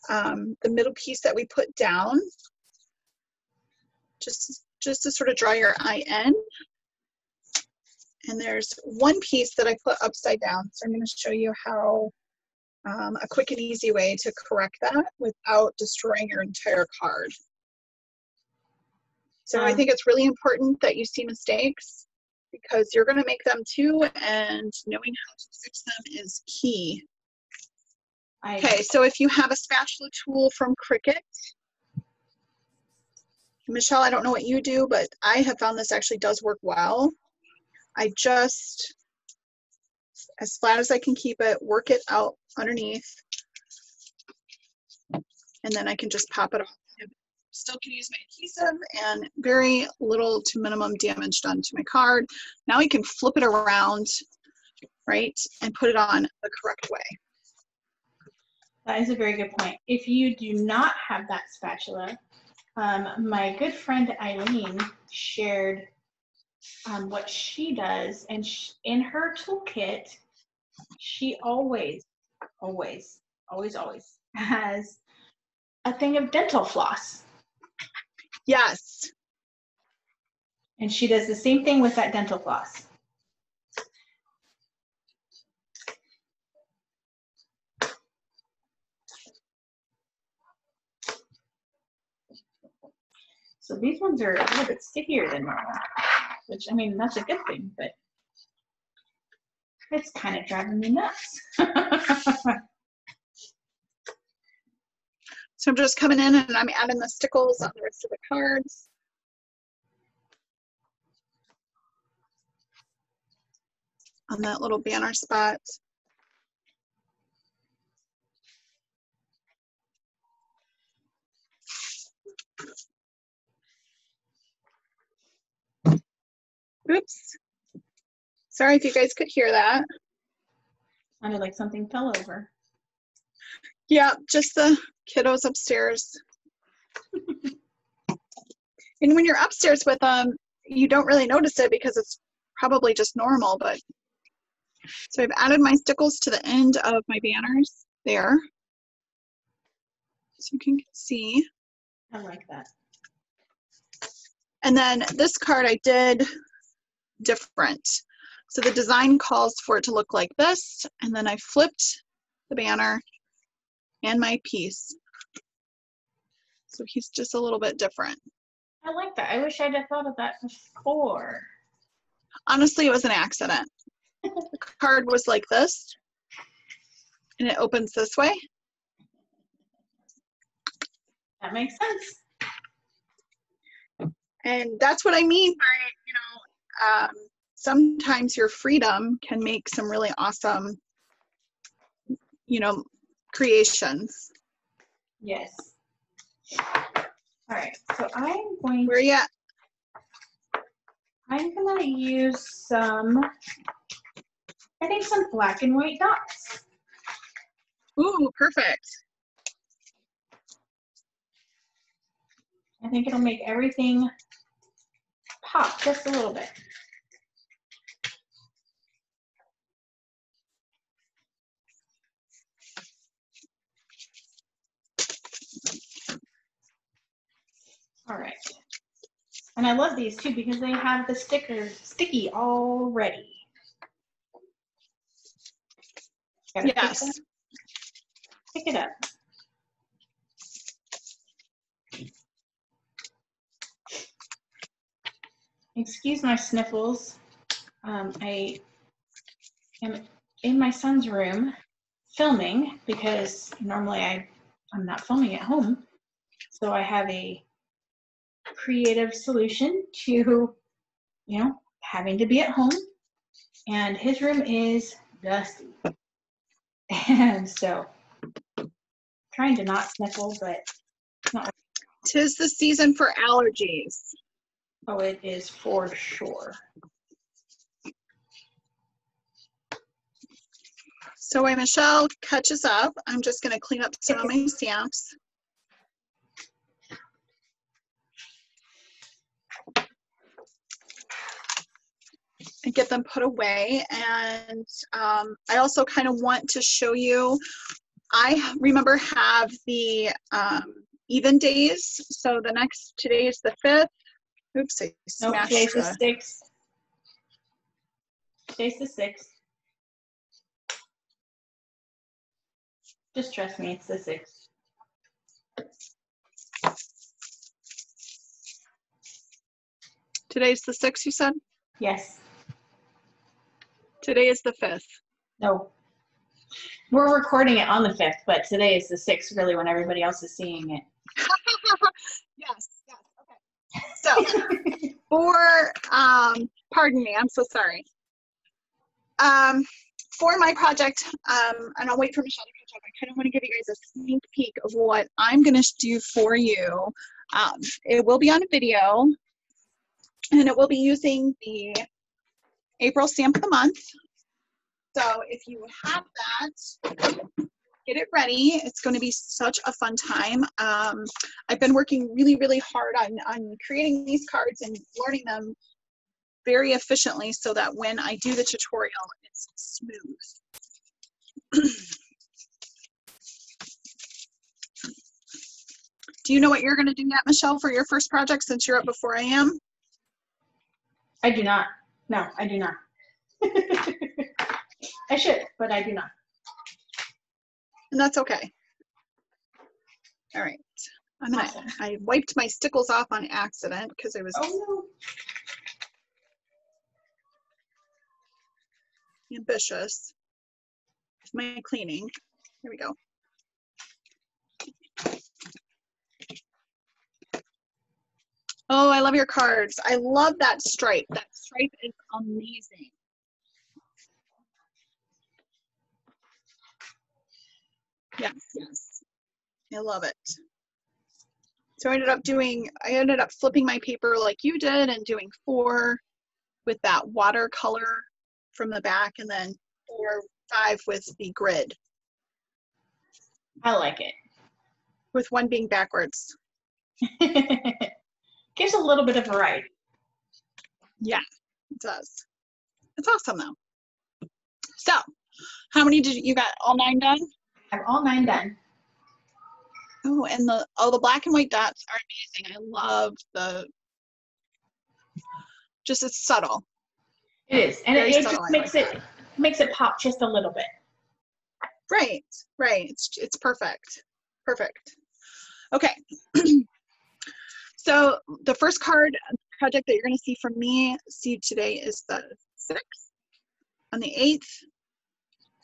B: the middle piece that we put down, just to sort of draw your eye in. And there's one piece that I put upside down. So I'm going to show you how a quick and easy way to correct that without destroying your entire card. So I think it's really important that you see mistakes because you're going to make them too, and knowing how to fix them is key. Okay, so if you have a spatula tool from Cricut, Michelle, I don't know what you do, but I have found this actually does work well. I just, as flat as I can keep it, work it out underneath, and then I can just pop it off. I still can use my adhesive, and very little to minimum damage done to my card. Now I can flip it around, right, and put it on the correct way.
A: That is a very good point. If you do not have that spatula, my good friend Eileen shared what she does, and in her toolkit, she always has a thing of dental floss.
B: Yes.
A: And she does the same thing with that dental floss. So these ones are a little bit stickier than normal, which, I mean, that's a good thing, but it's kind of driving me nuts.
B: So I'm just coming in and I'm adding the stickles on the rest of the cards. On that little banner spot. Oops. Sorry if you guys could hear that.
A: Sounded like something fell over.
B: Yeah, just the kiddos upstairs. And when you're upstairs with them, you don't really notice it because it's probably just normal, but so I've added my stickles to the end of my banners there. So you can see.
A: I like that.
B: And then this card I did different. So the design calls for it to look like this, and then I flipped the banner and my piece. So he's just a little bit different.
A: I like that. I wish I'd have thought of that before.
B: Honestly, it was an accident. The card was like this, and it opens this way.
A: That makes sense.
B: And that's what I mean by, sometimes your freedom can make some really awesome, creations.
A: Yes. All right, so I'm going
B: Where you at?
A: I'm gonna use some black and white dots.
B: Ooh, perfect.
A: I think it'll make everything pop just a little bit. All right. And I love these too because they have the sticky already. Gotta
B: Yes.
A: pick it up. Excuse my sniffles. I am in my son's room filming because normally I'm not filming at home. So I have a creative solution to, having to be at home. And his room is dusty. And so trying to not sniffle, but it's not.
B: 'Tis the season for allergies.
A: Oh, it is for sure.
B: So while Michelle catches up, I'm just going to clean up some of my stamps. And get them put away. And I also kind of want to show you, I remember have the even days. So today is the 5th. Oops, I smashed
A: Today's the 6th. Today's the 6th. Just trust me, it's the 6th.
B: Today's the 6th, you said?
A: Yes.
B: Today is the 5th.
A: No. We're recording it on the 5th, but today is the 6th, really, when everybody else is seeing it.
B: Yes, okay. So, for, pardon me, I'm so sorry. For my project, and I'll wait for Michelle to catch up, I kind of want to give you guys a sneak peek of what I'm going to do for you. It will be on video, and it will be using the April stamp of the month. So if you have that, get it ready. It's going to be such a fun time. I've been working really, really hard on creating these cards and learning them very efficiently so that when I do the tutorial, it's smooth. Do you know what you're going to do yet, Michelle, for your first project since you're up before I am?
A: I do not. No, I do not. I should, but I do not.
B: And that's okay. All right.
A: Awesome.
B: I wiped my stickles off on accident because I was ambitious with my cleaning. Here we go. Oh, I love your cards. I love that stripe. That stripe is amazing. Yes, yes. I love it. So I ended up flipping my paper like you did and doing 4 with that watercolor from the back and then 4, 5 with the grid.
A: I like it.
B: With 1 being backwards.
A: Gives a little bit of variety.
B: Yeah, it does. It's awesome though. So, how many did you got? All 9 done?
A: I have all 9 done.
B: Oh, and the black and white dots are amazing. I love it's subtle.
A: It is, and it
B: subtle,
A: just makes it pop just a little bit.
B: Right. It's perfect. Perfect. Okay. So the first card project that you're going to see from me today is the 6th. On the 8th,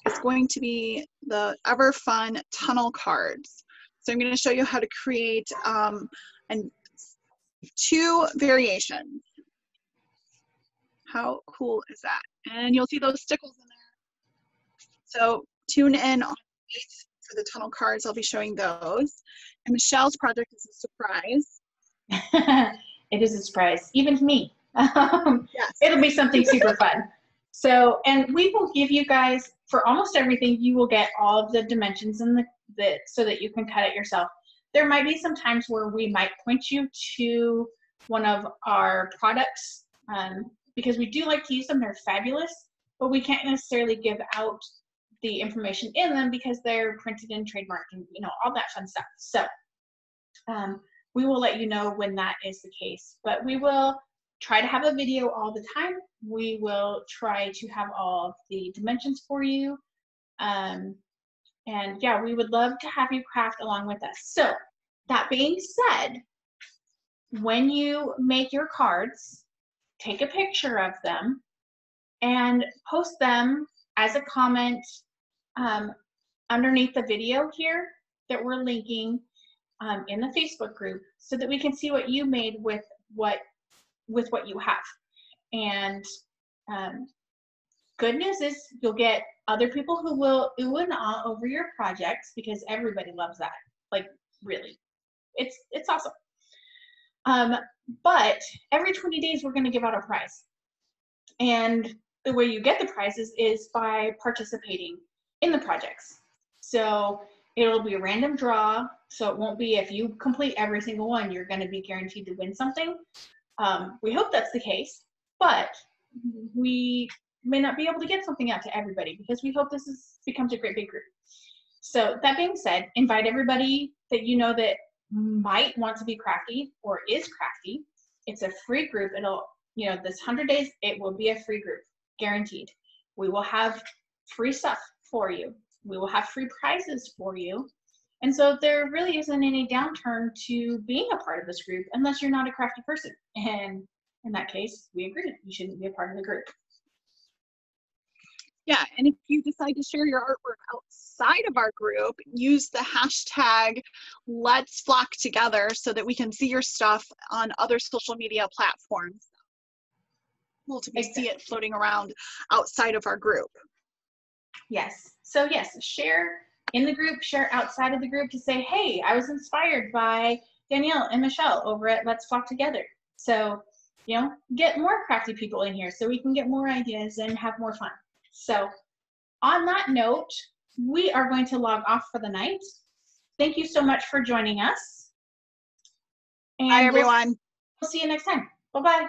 B: it's going to be the Ever Fun tunnel cards. So I'm going to show you how to create 2 variations. How cool is that? And you'll see those stickles in there. So tune in on the 8th for the tunnel cards. I'll be showing those. And Michelle's project is a surprise.
A: It is a surprise, even to me.
B: Yes.
A: It'll be something super fun. So, and we will give you guys, for almost everything, you will get all of the dimensions and so that you can cut it yourself. There might be some times where we might point you to one of our products because we do like to use them. They're fabulous, but we can't necessarily give out the information in them because they're printed and trademarked and all that fun stuff. So we will let you know when that is the case, but we will try to have a video all the time. We will try to have all of the dimensions for you. And yeah, we would love to have you craft along with us. So that being said, when you make your cards, take a picture of them and post them as a comment underneath the video here that we're linking in the Facebook group, so that we can see what you made with what you have. And good news is you'll get other people who will ooh and ah over your projects, because everybody loves that. Like, really, it's awesome. But every 20 days we're going to give out a prize, and the way you get the prizes is by participating in the projects. So it'll be a random draw, so it won't be if you complete every single one you're going to be guaranteed to win something. We hope that's the case, but we may not be able to get something out to everybody, because we hope this becomes a great big group. So that being said, invite everybody that you know that might want to be crafty or is crafty. It's a free group. It'll, this 100 days, it will be a free group, guaranteed. We will have free stuff for you. We will have free prizes for you. And so there really isn't any downturn to being a part of this group unless you're not a crafty person. And in that case, we agree. You shouldn't be a part of the group.
B: Yeah, and if you decide to share your artwork outside of our group, use the hashtag Let's Flock Together so that we can see your stuff on other social media platforms. We'll see it floating around outside of our group.
A: Yes. So yes, share in the group, share outside of the group to say, hey, I was inspired by Danielle and Michelle over at Let's Flock Together. So, get more crafty people in here so we can get more ideas and have more fun. So on that note, we are going to log off for the night. Thank you so much for joining us. And
B: bye, everyone.
A: We'll see you next time. Bye-bye.